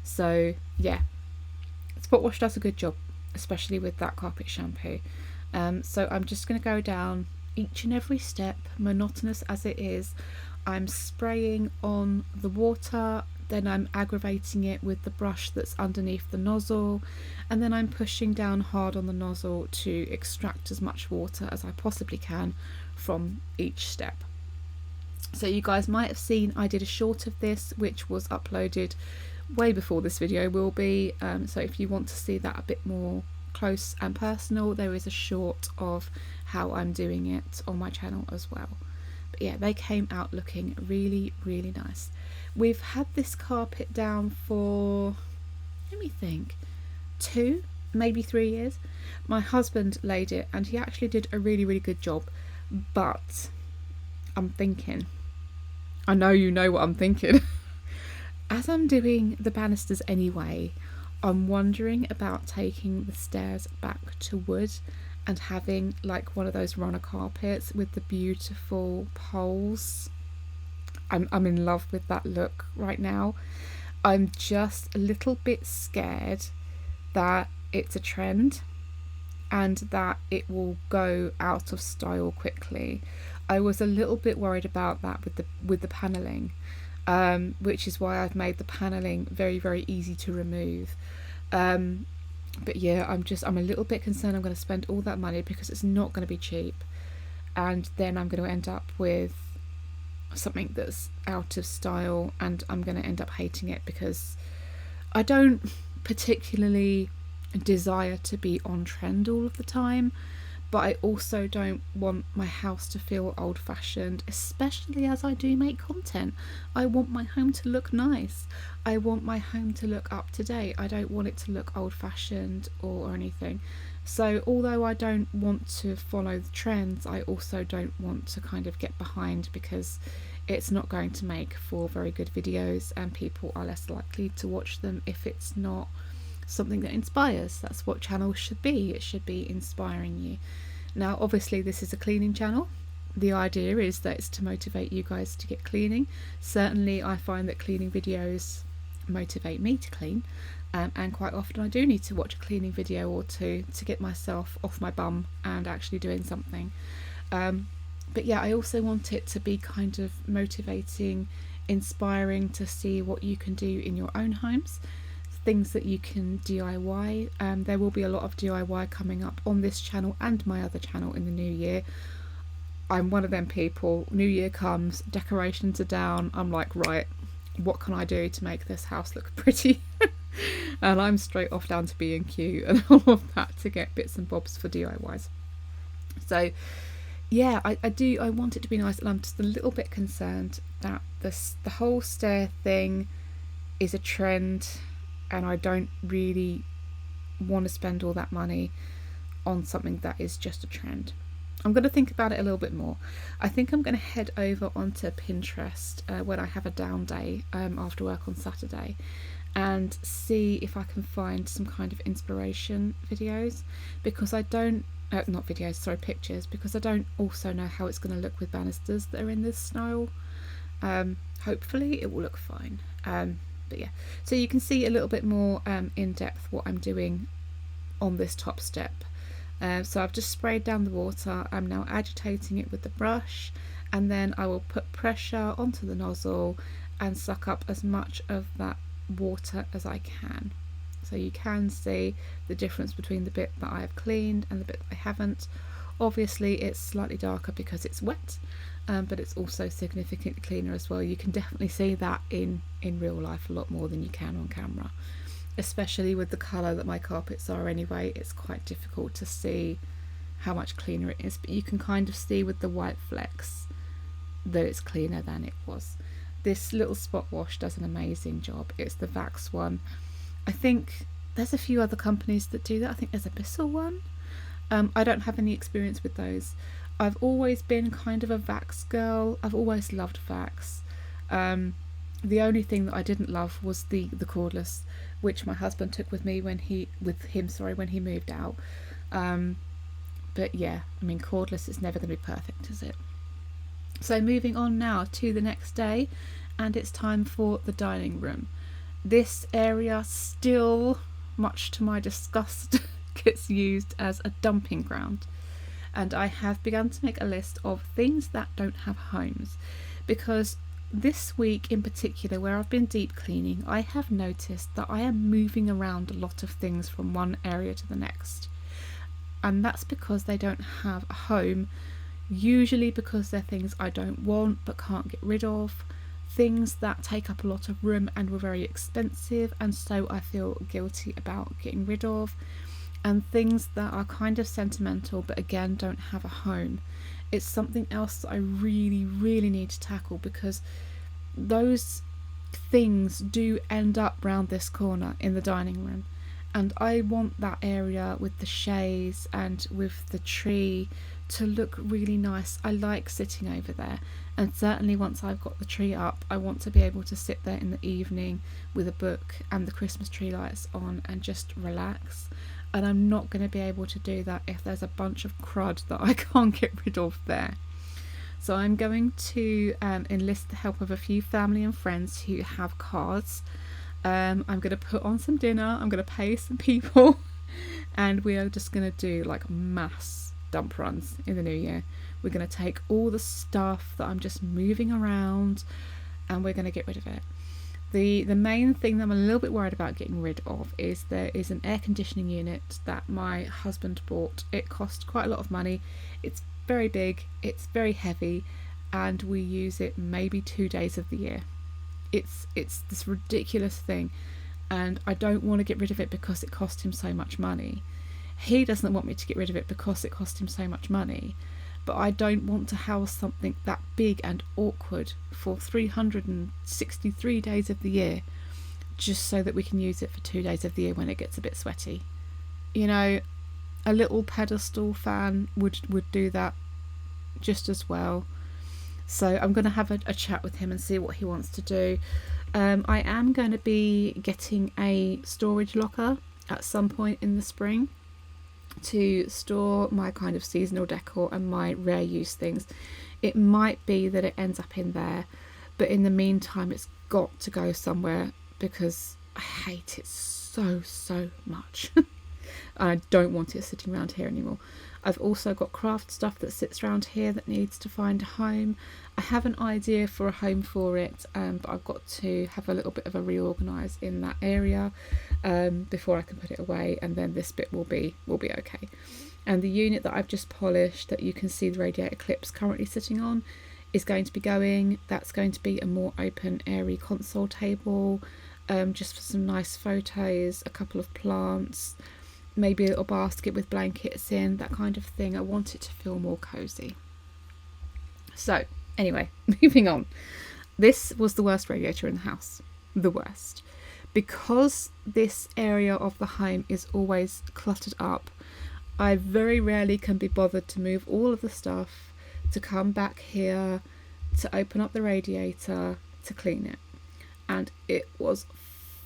A: So yeah, spot wash does a good job, especially with that carpet shampoo. So I'm just going to go down each and every step, monotonous as it is. I'm spraying on the water, then I'm aggravating it with the brush that's underneath the nozzle, and then I'm pushing down hard on the nozzle to extract as much water as I possibly can from each step. So you guys might have seen I did a short of this, which was uploaded way before this video will be, so if you want to see that a bit more close and personal, there is a short of how I'm doing it on my channel as well. But yeah, they came out looking really, really nice. We've had this carpet down for, let me think, 2, maybe 3 years. My husband laid it and he actually did a really, really good job. But I'm thinking, I know you know what I'm thinking. As I'm doing the banisters anyway, I'm wondering about taking the stairs back to wood and having like one of those runner carpets with the beautiful poles. I'm in love with that look right now. I'm just a little bit scared that it's a trend and that it will go out of style quickly. I was a little bit worried about that with the paneling, which is why I've made the paneling very, very easy to remove. But yeah, I'm a little bit concerned I'm going to spend all that money because it's not going to be cheap, and then I'm going to end up with something that's out of style and I'm going to end up hating it, because I don't particularly desire to be on trend all of the time, but I also don't want my house to feel old-fashioned, especially as I do make content. I want my home to look nice. I want my home to look up to date. I don't want it to look old-fashioned or anything. So although I don't want to follow the trends, I also don't want to kind of get behind, because it's not going to make for very good videos and people are less likely to watch them if it's not something that inspires. That's what channels should be. It should be inspiring you. Now obviously this is a cleaning channel. The idea is that it's to motivate you guys to get cleaning. Certainly I find that cleaning videos motivate me to clean, and quite often I do need to watch a cleaning video or two to get myself off my bum and actually doing something. But yeah, I also want it to be kind of motivating, inspiring to see what you can do in your own homes, things that you can DIY. There will be a lot of DIY coming up on this channel and my other channel in the new year. I'm one of them people, new year comes, decorations are down, I'm like, right, what can I do to make this house look pretty? And I'm straight off down to B&Q and all of that to get bits and bobs for DIYs. So yeah, I want it to be nice, and I'm just a little bit concerned that the whole stair thing is a trend, and I don't really want to spend all that money on something that is just a trend. I'm going to think about it a little bit more. I think I'm going to head over onto Pinterest when I have a down day after work on Saturday, and see if I can find some kind of inspiration videos, because I don't not videos, sorry, pictures, because I don't also know how it's going to look with banisters that are in this style. Hopefully it will look fine. But yeah, so you can see a little bit more in depth what I'm doing on this top step. So I've just sprayed down the water. I'm now agitating it with the brush, and then I will put pressure onto the nozzle and suck up as much of that water as I can. So you can see the difference between the bit that I have cleaned and the bit that I haven't. Obviously it's slightly darker because it's wet, but it's also significantly cleaner as well. You can definitely see that in real life a lot more than you can on camera, especially with the colour that my carpets are anyway. It's quite difficult to see how much cleaner it is, but you can kind of see with the white flecks that it's cleaner than it was. This little spot wash does an amazing job. It's the Vax one. I think there's a few other companies that do that. I think there's a Bissell one. I don't have any experience with those. I've always been kind of a Vax girl. I've always loved Vax. The only thing that I didn't love was the cordless, which my husband took with me when he moved out. But yeah, I mean, cordless is never going to be perfect, is it? So moving on now to the next day, and it's time for the dining room. This area still, much to my disgust, gets used as a dumping ground, and I have begun to make a list of things that don't have homes, because this week in particular, where I've been deep cleaning, I have noticed that I am moving around a lot of things from one area to the next, and that's because they don't have a home, usually because they're things I don't want but can't get rid of, things that take up a lot of room and were very expensive and so I feel guilty about getting rid of, and things that are kind of sentimental but again don't have a home. It's something else that I really need to tackle, because those things do end up round this corner in the dining room, and I want that area with the chaise and with the tree to look really nice. I like sitting over there, and certainly once I've got the tree up, I want to be able to sit there in the evening with a book and the Christmas tree lights on and just relax. And I'm not going to be able to do that if there's a bunch of crud that I can't get rid of there. So I'm going to enlist the help of a few family and friends who have cars. I'm going to put on some dinner, I'm going to pay some people, and we are just going to do like mass dump runs in the new year. We're going to take all the stuff that I'm just moving around and we're going to get rid of it. The main thing that I'm a little bit worried about getting rid of is there is an air conditioning unit that my husband bought. It cost quite a lot of money. It's very big, it's very heavy, and we use it maybe 2 days of the year. It's this ridiculous thing, and I don't want to get rid of it because it cost him so much money. He doesn't want me to get rid of it because it cost him so much money, but I don't want to house something that big and awkward for 363 days of the year just so that we can use it for 2 days of the year when it gets a bit sweaty. You know, a little pedestal fan would do that just as well. So I'm going to have a chat with him and see what he wants to do. I am going to be getting a storage locker at some point in the spring to store my kind of seasonal decor and my rare use things. It might be that it ends up in there, but in the meantime it's got to go somewhere because I hate it so much. I don't want it sitting around here anymore. I've also got craft stuff that sits around here that needs to find a home. I have an idea for a home for it, but I've got to have a little bit of a reorganise in that area before I can put it away, and then this bit will be okay. And the unit that I've just polished, that you can see the radiator clips currently sitting on, is going to be going. That's going to be a more open, airy console table, just for some nice photos, a couple of plants, maybe a little basket with blankets in, that kind of thing. I want it to feel more cosy. So anyway, moving on. This was the worst radiator in the house. The worst. Because this area of the home is always cluttered up, I very rarely can be bothered to move all of the stuff, to come back here, to open up the radiator, to clean it. And it was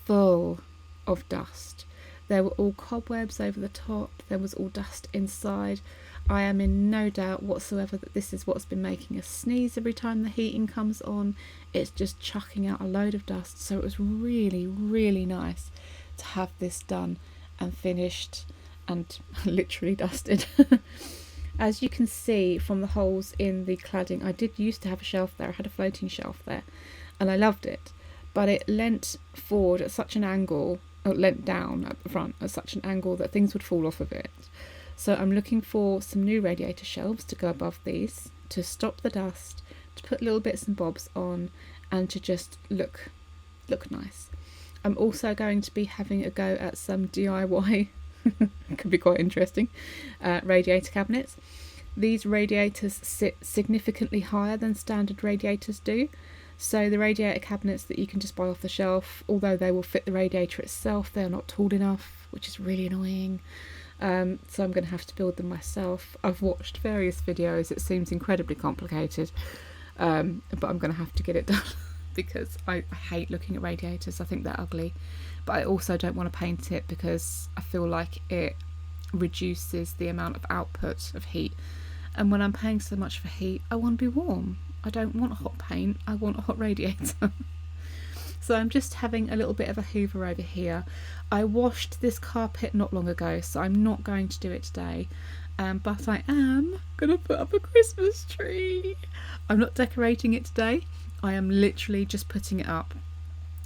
A: full of dust. There were all cobwebs over the top, there was all dust inside. I am in no doubt whatsoever that this is what's been making us sneeze every time the heating comes on. It's just chucking out a load of dust. So it was really, really nice to have this done and finished and literally dusted. As you can see from the holes in the cladding, I did used to have a shelf there. I had a floating shelf there and I loved it, but it leant forward at such an angle, or leant down at the front at such an angle that things would fall off of it. So I'm looking for some new radiator shelves to go above these, to stop the dust, to put little bits and bobs on, and to just look nice. I'm also going to be having a go at some DIY, could be quite interesting, radiator cabinets. These radiators sit significantly higher than standard radiators do. So the radiator cabinets that you can just buy off the shelf, although they will fit the radiator itself, they're not tall enough, which is really annoying. So I'm going to have to build them myself. I've watched various videos, it seems incredibly complicated, but I'm going to have to get it done because I hate looking at radiators. I think they're ugly, but I also don't want to paint it because I feel like it reduces the amount of output of heat, and when I'm paying so much for heat, I want to be warm. I don't want hot paint, I want a hot radiator. So I'm just having a little bit of a hoover over here. I washed this carpet not long ago, so I'm not going to do it today, but I am going to put up a Christmas tree. I'm not decorating it today, I am literally just putting it up.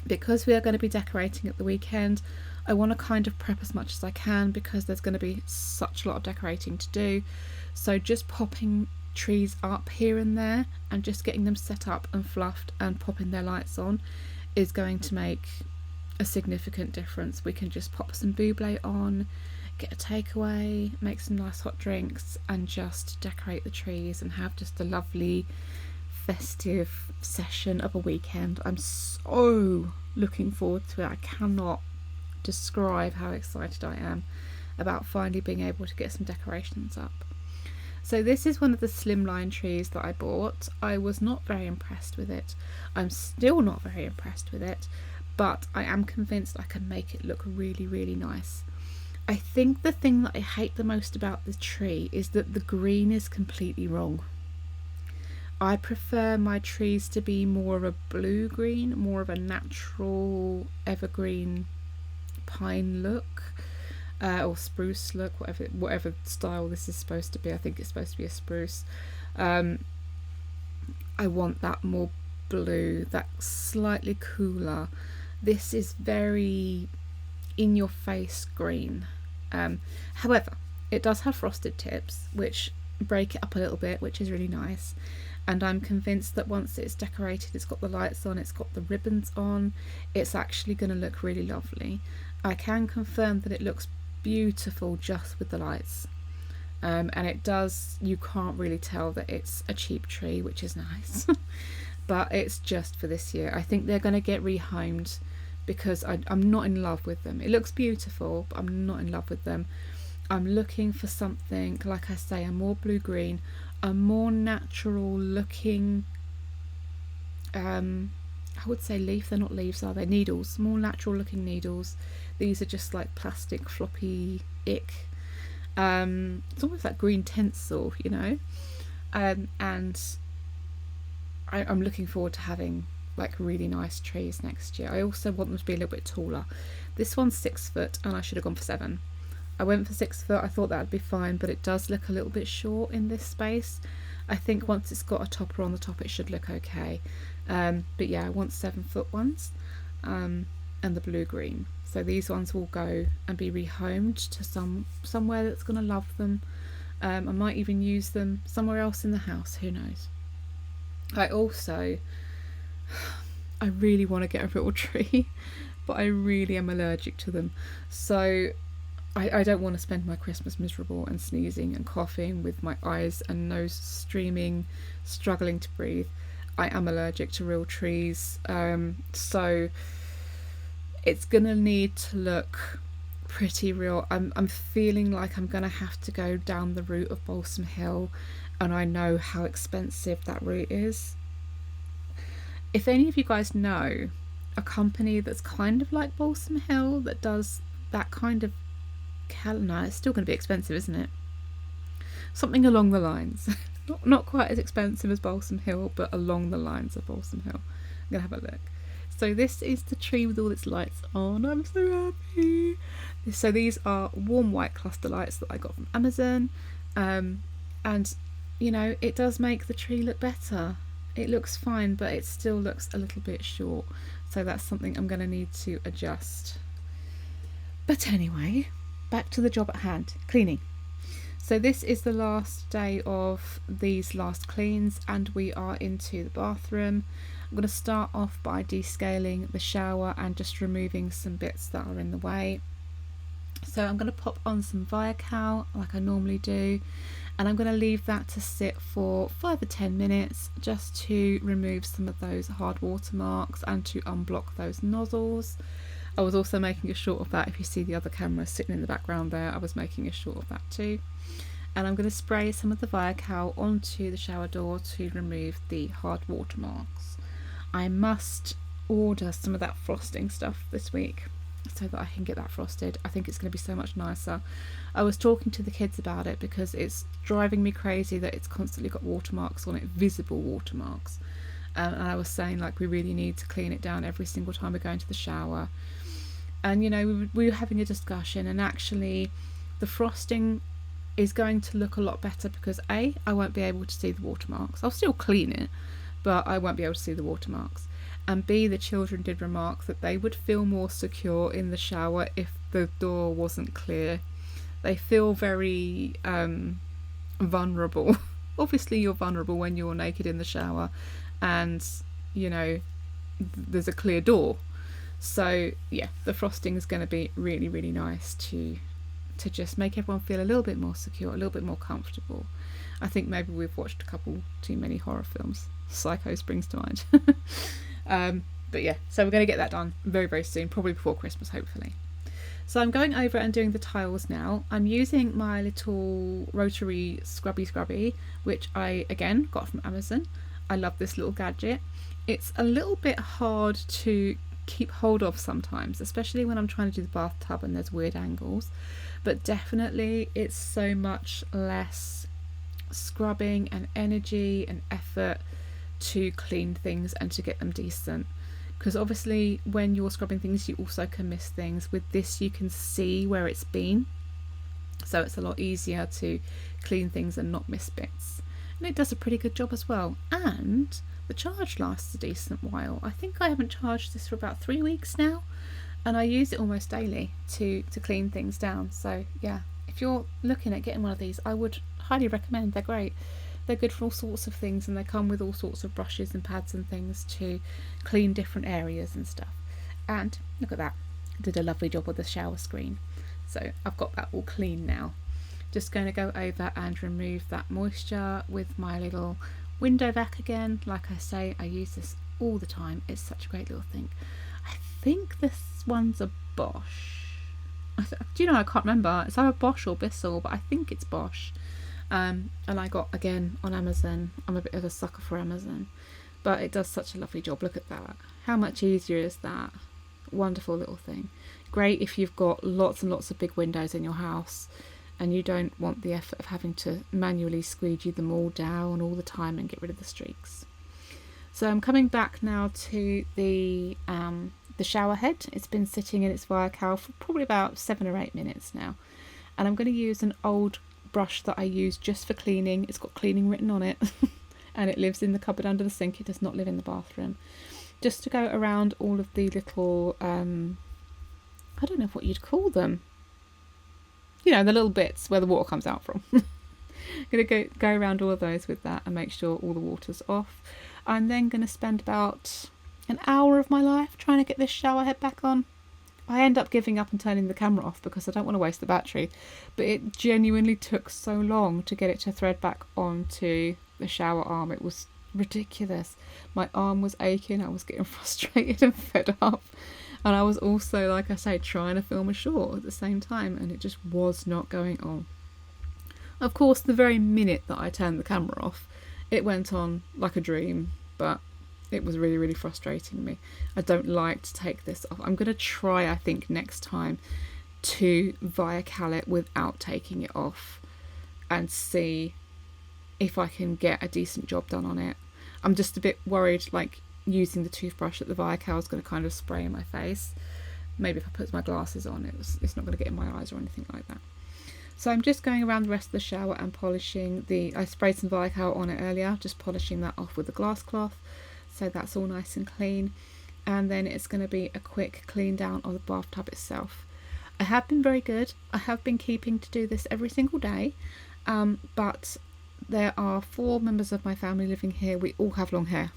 A: Because we are going to be decorating at the weekend, I want to kind of prep as much as I can because there's going to be such a lot of decorating to do. So just popping trees up here and there and just getting them set up and fluffed and popping their lights on is going to make a significant difference. We can just pop some buble on, get a takeaway, make some nice hot drinks, and just decorate the trees and have just a lovely festive session of a weekend. I'm so looking forward to it. I cannot describe how excited I am about finally being able to get some decorations up. So this is one of the slimline trees that I bought. I was not very impressed with it. I'm still not very impressed with it, but I am convinced I can make it look really, really nice. I think the thing that I hate the most about the tree is that the green is completely wrong. I prefer my trees to be more of a blue green, more of a natural evergreen pine look. Or spruce look, whatever style this is supposed to be. I think it's supposed to be a spruce. I want that more blue, that slightly cooler. This is very in your face green. However, it does have frosted tips which break it up a little bit, which is really nice, and I'm convinced that once it's decorated, it's got the lights on, it's got the ribbons on, it's actually going to look really lovely. I can confirm that it looks beautiful just with the lights, and it does, you can't really tell that it's a cheap tree, which is nice. But it's just for this year. I think they're going to get rehomed because I'm not in love with them. It looks beautiful, but I'm not in love with them. I'm looking for something, like I say, a more blue green, a more natural looking I would say leaf, they're not leaves, are they? Needles, more natural looking needles. These are just like plastic floppy ick. It's almost like green tinsel, you know. And I'm looking forward to having like really nice trees next year. I also want them to be a little bit taller. This one's 6 foot and I should have gone for 7. I went for 6 foot, I thought that would be fine, but it does look a little bit short in this space. I think once it's got a topper on the top it should look okay. But yeah, I want 7 foot ones, and the blue-green. So these ones will go and be rehomed to somewhere that's going to love them. I might even use them somewhere else in the house, who knows. I really want to get a real tree, but I really am allergic to them. So I don't want to spend my Christmas miserable and sneezing and coughing with my eyes and nose streaming, struggling to breathe. I am allergic to real trees, so it's gonna need to look pretty real. I'm feeling like I'm gonna have to go down the route of Balsam Hill, and I know how expensive that route is. If any of you guys know a company that's kind of like Balsam Hill that does that kind of no, it's still going to be expensive, isn't it? Something along the lines. Not quite as expensive as Balsam Hill, but along the lines of Balsam Hill. I'm going to have a look. So this is the tree with all its lights on. I'm so happy. So these are warm white cluster lights that I got from Amazon. And, you know, it does make the tree look better. It looks fine, but it still looks a little bit short. So that's something I'm going to need to adjust. But anyway, back to the job at hand, cleaning. So this is the last day of these last cleans and we are into the bathroom. I'm going to start off by descaling the shower and just removing some bits that are in the way. So I'm going to pop on some Viacal like I normally do, and I'm going to leave that to sit for 5 or 10 minutes just to remove some of those hard watermarks and to unblock those nozzles. I was also making a shot of that. If you see the other camera sitting in the background there, I was making a shot of that too. And I'm going to spray some of the Viacal onto the shower door to remove the hard watermarks. I must order some of that frosting stuff this week so that I can get that frosted. I think it's going to be so much nicer. I was talking to the kids about it because it's driving me crazy that it's constantly got watermarks on it, visible watermarks. And I was saying, like, we really need to clean it down every single time we go into the shower. And, you know, we were having a discussion, and actually the frosting is going to look a lot better because A, I won't be able to see the watermarks. I'll still clean it, but I won't be able to see the watermarks. And B, the children did remark that they would feel more secure in the shower if the door wasn't clear. They feel very vulnerable. Obviously you're vulnerable when you're naked in the shower and, you know, there's a clear door. So yeah, the frosting is going to be really, really nice to just make everyone feel a little bit more secure, a little bit more comfortable. I think maybe we've watched a couple too many horror films. Psycho springs to mind. But yeah, so we're going to get that done very, very soon, probably before Christmas, hopefully. So I'm going over and doing the tiles now. I'm using my little rotary scrubby, which I, again, got from Amazon. I love this little gadget. It's a little bit hard to keep hold of sometimes, especially when I'm trying to do the bathtub and there's weird angles, but definitely it's so much less scrubbing and energy and effort to clean things and to get them decent, because obviously when you're scrubbing things you also can miss things. With this you can see where it's been, so it's a lot easier to clean things and not miss bits, and it does a pretty good job as well. And the charge lasts a decent while. I think I haven't charged this for about 3 weeks now, and I use it almost daily to clean things down. So yeah, if you're looking at getting one of these, I would highly recommend. They're great. They're good for all sorts of things, and they come with all sorts of brushes and pads and things to clean different areas and stuff. And look at that, I did a lovely job with the shower screen. So I've got that all clean now. Just going to go over and remove that moisture with my little window vac again. Like I say, I use this all the time. It's such a great little thing. I think this one's a Bosch. Do you know, I can't remember. It's either Bosch or Bissell, but I think it's Bosch. And I got, again, on Amazon. I'm a bit of a sucker for Amazon, but it does such a lovely job. Look at that. How much easier is that? Wonderful little thing. Great if you've got lots and lots of big windows in your house and you don't want the effort of having to manually squeegee them all down all the time and get rid of the streaks. So I'm coming back now to the the shower head. It's been sitting in its Viacal for probably about 7 or 8 minutes now. And I'm going to use an old brush that I use just for cleaning. It's got cleaning written on it and it lives in the cupboard under the sink. It does not live in the bathroom. Just to go around all of the little, I don't know what you'd call them. You know, the little bits where the water comes out from. I'm going to go around all of those with that and make sure all the water's off. I'm then going to spend about an hour of my life trying to get this shower head back on. I end up giving up and turning the camera off because I don't want to waste the battery, but it genuinely took so long to get it to thread back onto the shower arm. It was ridiculous. My arm was aching, I was getting frustrated and fed up, and I was also, like I say, trying to film a short at the same time, and it just was not going on. Of course, the very minute that I turned the camera off, it went on like a dream, but it was really, really frustrating me. I don't like to take this off. I'm going to try, I think, next time to Viacal it without taking it off and see if I can get a decent job done on it. I'm just a bit worried, like, using the toothbrush at the Viacal is going to kind of spray in my face. Maybe if I put my glasses on, it's not going to get in my eyes or anything like that. So I'm just going around the rest of the shower and polishing I sprayed some Viacal on it earlier, just polishing that off with the glass cloth. So that's all nice and clean, and then it's going to be a quick clean down of the bathtub itself. I have been very good. I have been keeping to do this every single day, but there are 4 members of my family living here. We all have long hair,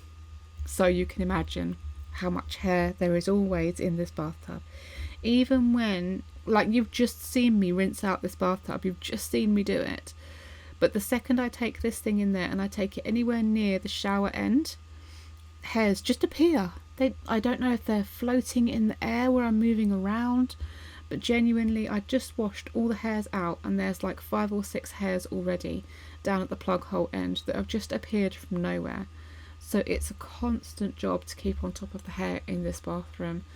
A: so you can imagine how much hair there is always in this bathtub. Even when, like, you've just seen me rinse out this bathtub, you've just seen me do it, but the second I take this thing in there and I take it anywhere near the shower end, hairs just appear. I don't know if they're floating in the air where I'm moving around, but genuinely I just washed all the hairs out and there's like 5 or 6 hairs already down at the plug hole end that have just appeared from nowhere. So it's a constant job to keep on top of the hair in this bathroom.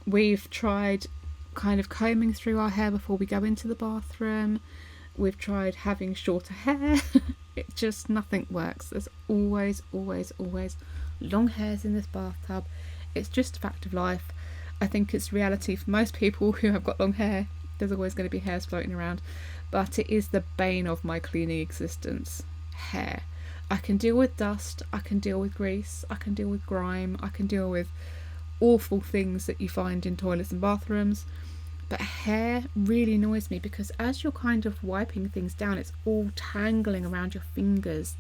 A: We've tried kind of combing through our hair before we go into the bathroom. We've tried having shorter hair. It just, nothing works. There's always long hairs in this bathtub. It's just a fact of life. I think it's reality for most people who have got long hair. There's always going to be hairs floating around, but it is the bane of my cleaning existence. Hair. I can deal with dust, I can deal with grease, I can deal with grime, I can deal with awful things that you find in toilets and bathrooms, but hair really annoys me because as you're kind of wiping things down, it's all tangling around your fingers.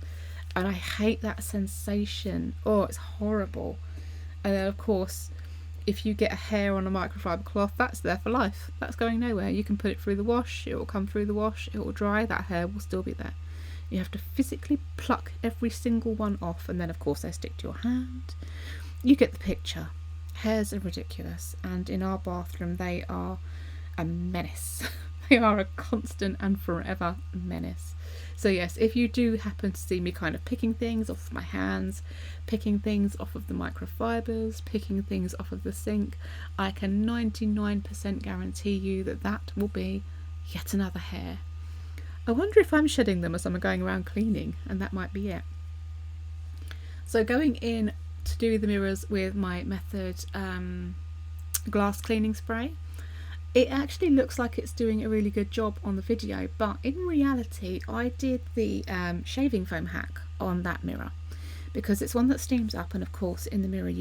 A: And I hate that sensation. Oh, it's horrible. And then of course, if you get a hair on a microfiber cloth, that's there for life. That's going nowhere. You can put it through the wash, it will come through the wash, it will dry, that hair will still be there. You have to physically pluck every single one off, and then of course they stick to your hand. You get the picture. Hairs are ridiculous, and in our bathroom they are a menace. They are a constant and forever menace. So yes, if you do happen to see me kind of picking things off my hands, picking things off of the microfibers, picking things off of the sink, I can 99% guarantee you that that will be yet another hair. I wonder if I'm shedding them as I'm going around cleaning, and that might be it. So going in to do the mirrors with my Method glass cleaning spray, it actually looks like it's doing a really good job on the video, but in reality I did the shaving foam hack on that mirror because it's one that steams up, and of course in the bathroom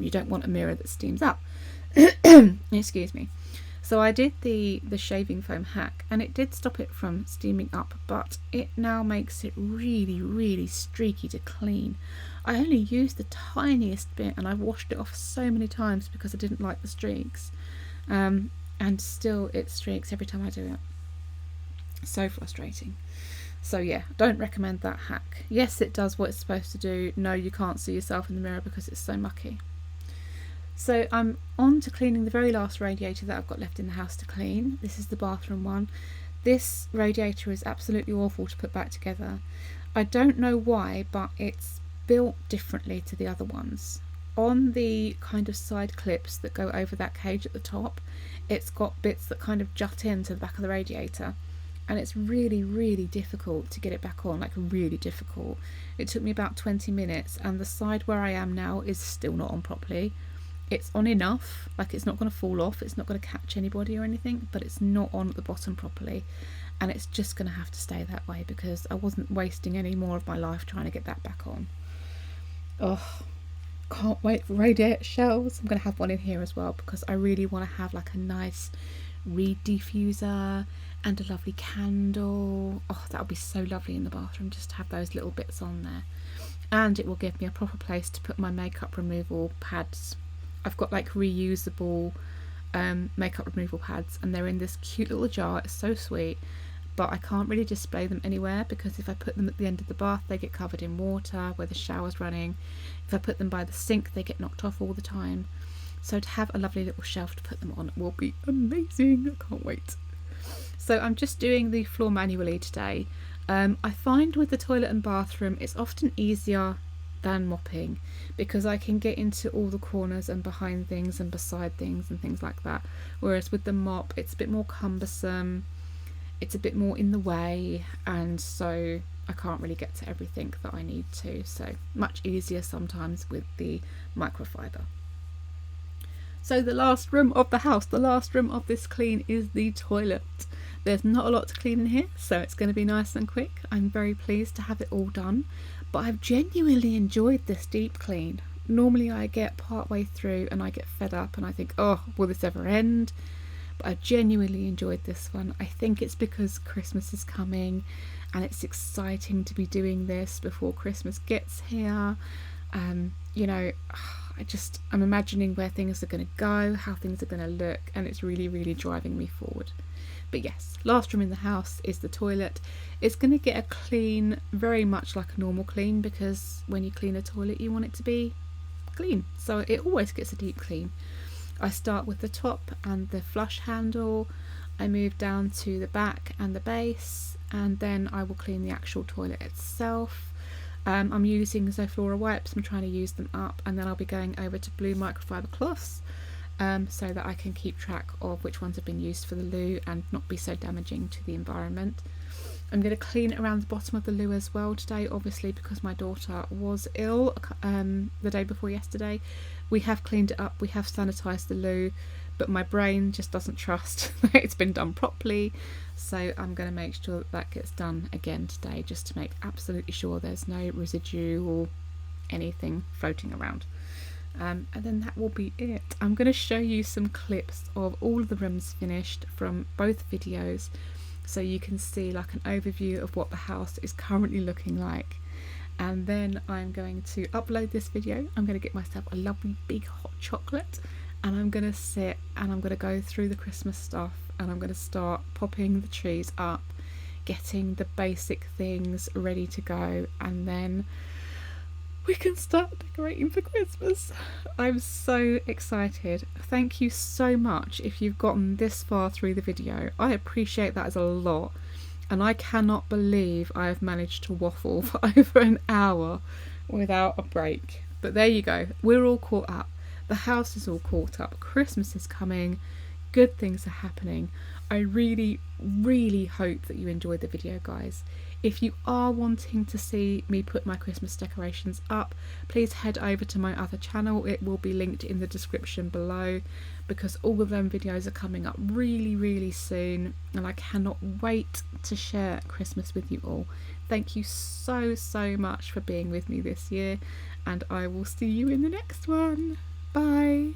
A: you don't want a mirror that steams up. Excuse me. So I did the shaving foam hack and it did stop it from steaming up, but it now makes it really streaky to clean. I only used the tiniest bit and I've washed it off so many times because I didn't like the streaks, and still it streaks every time I do it. So frustrating. So yeah, don't recommend that hack. Yes, it does what it's supposed to do. No, you can't see yourself in the mirror because it's so mucky. So I'm on to cleaning the very last radiator that I've got left in the house to clean. This is the bathroom one. This radiator is absolutely awful to put back together. I don't know why, but it's built differently to the other ones. On the kind of side clips that go over that cage at the top, it's got bits that kind of jut into the back of the radiator, and it's really, really difficult to get it back on, like really difficult. It took me about 20 minutes, and the side where I am now is still not on properly. It's on enough, like it's not going to fall off, it's not going to catch anybody or anything, but it's not on at the bottom properly, and it's just going to have to stay that way because I wasn't wasting any more of my life trying to get that back on. Oh, can't wait for radiator shelves. I'm going to have one in here as well because I really want to have like a nice reed diffuser and a lovely candle. Oh, that would be so lovely in the bathroom, just to have those little bits on there. And it will give me a proper place to put my makeup removal pads. I've got like reusable makeup removal pads, and they're in this cute little jar. It's so sweet, but I can't really display them anywhere because if I put them at the end of the bath, they get covered in water where the shower's running. If I put them by the sink, they get knocked off all the time. So to have a lovely little shelf to put them on will be amazing. I can't wait. So I'm just doing the floor manually today. I find with the toilet and bathroom it's often easier than mopping because I can get into all the corners and behind things and beside things and things like that, whereas with the mop it's a bit more cumbersome, it's a bit more in the way, and so I can't really get to everything that I need to. So much easier sometimes with the microfiber. So the last room of the house, the last room of this clean is the toilet. There's not a lot to clean in here, so it's going to be nice and quick. I'm very pleased to have it all done, but I've genuinely enjoyed this deep clean. Normally I get part way through and I get fed up and I think, oh, will this ever end? But I've genuinely enjoyed this one. I think it's because Christmas is coming and it's exciting to be doing this before Christmas gets here. You know, I'm imagining where things are going to go, how things are going to look, and it's really, really driving me forward. But yes, last room in the house is the toilet. It's going to get a clean, very much like a normal clean, because when you clean a toilet you want it to be clean, so it always gets a deep clean. I start with the top and the flush handle, I move down to the back and the base, and then I will clean the actual toilet itself. I'm using Zoflora wipes, I'm trying to use them up, and then I'll be going over to blue microfiber cloths so that I can keep track of which ones have been used for the loo and not be so damaging to the environment. I'm going to clean around the bottom of the loo as well today, obviously because my daughter was ill the day before yesterday. We have cleaned it up, we have sanitised the loo, but my brain just doesn't trust that it's been done properly, so I'm going to make sure that that gets done again today, just to make absolutely sure there's no residue or anything floating around. And then that will be it. I'm going to show you some clips of all of the rooms finished from both videos, so you can see like an overview of what the house is currently looking like. And then I'm going to upload this video. I'm going to get myself a lovely big hot chocolate, and I'm going to sit and I'm going to go through the Christmas stuff, and I'm going to start popping the trees up, getting the basic things ready to go, and then we can start decorating for Christmas. I'm so excited. Thank you so much if you've gotten this far through the video. I appreciate that as a lot, and I cannot believe I have managed to waffle for over an hour without a break. But there you go, we're all caught up. The house is all caught up. Christmas is coming. Good things are happening. I really, really hope that you enjoyed the video, guys. If you are wanting to see me put my Christmas decorations up, please head over to my other channel. It will be linked in the description below, because all of them videos are coming up really, really soon, and I cannot wait to share Christmas with you all. Thank you so, so much for being with me this year, and I will see you in the next one. Bye.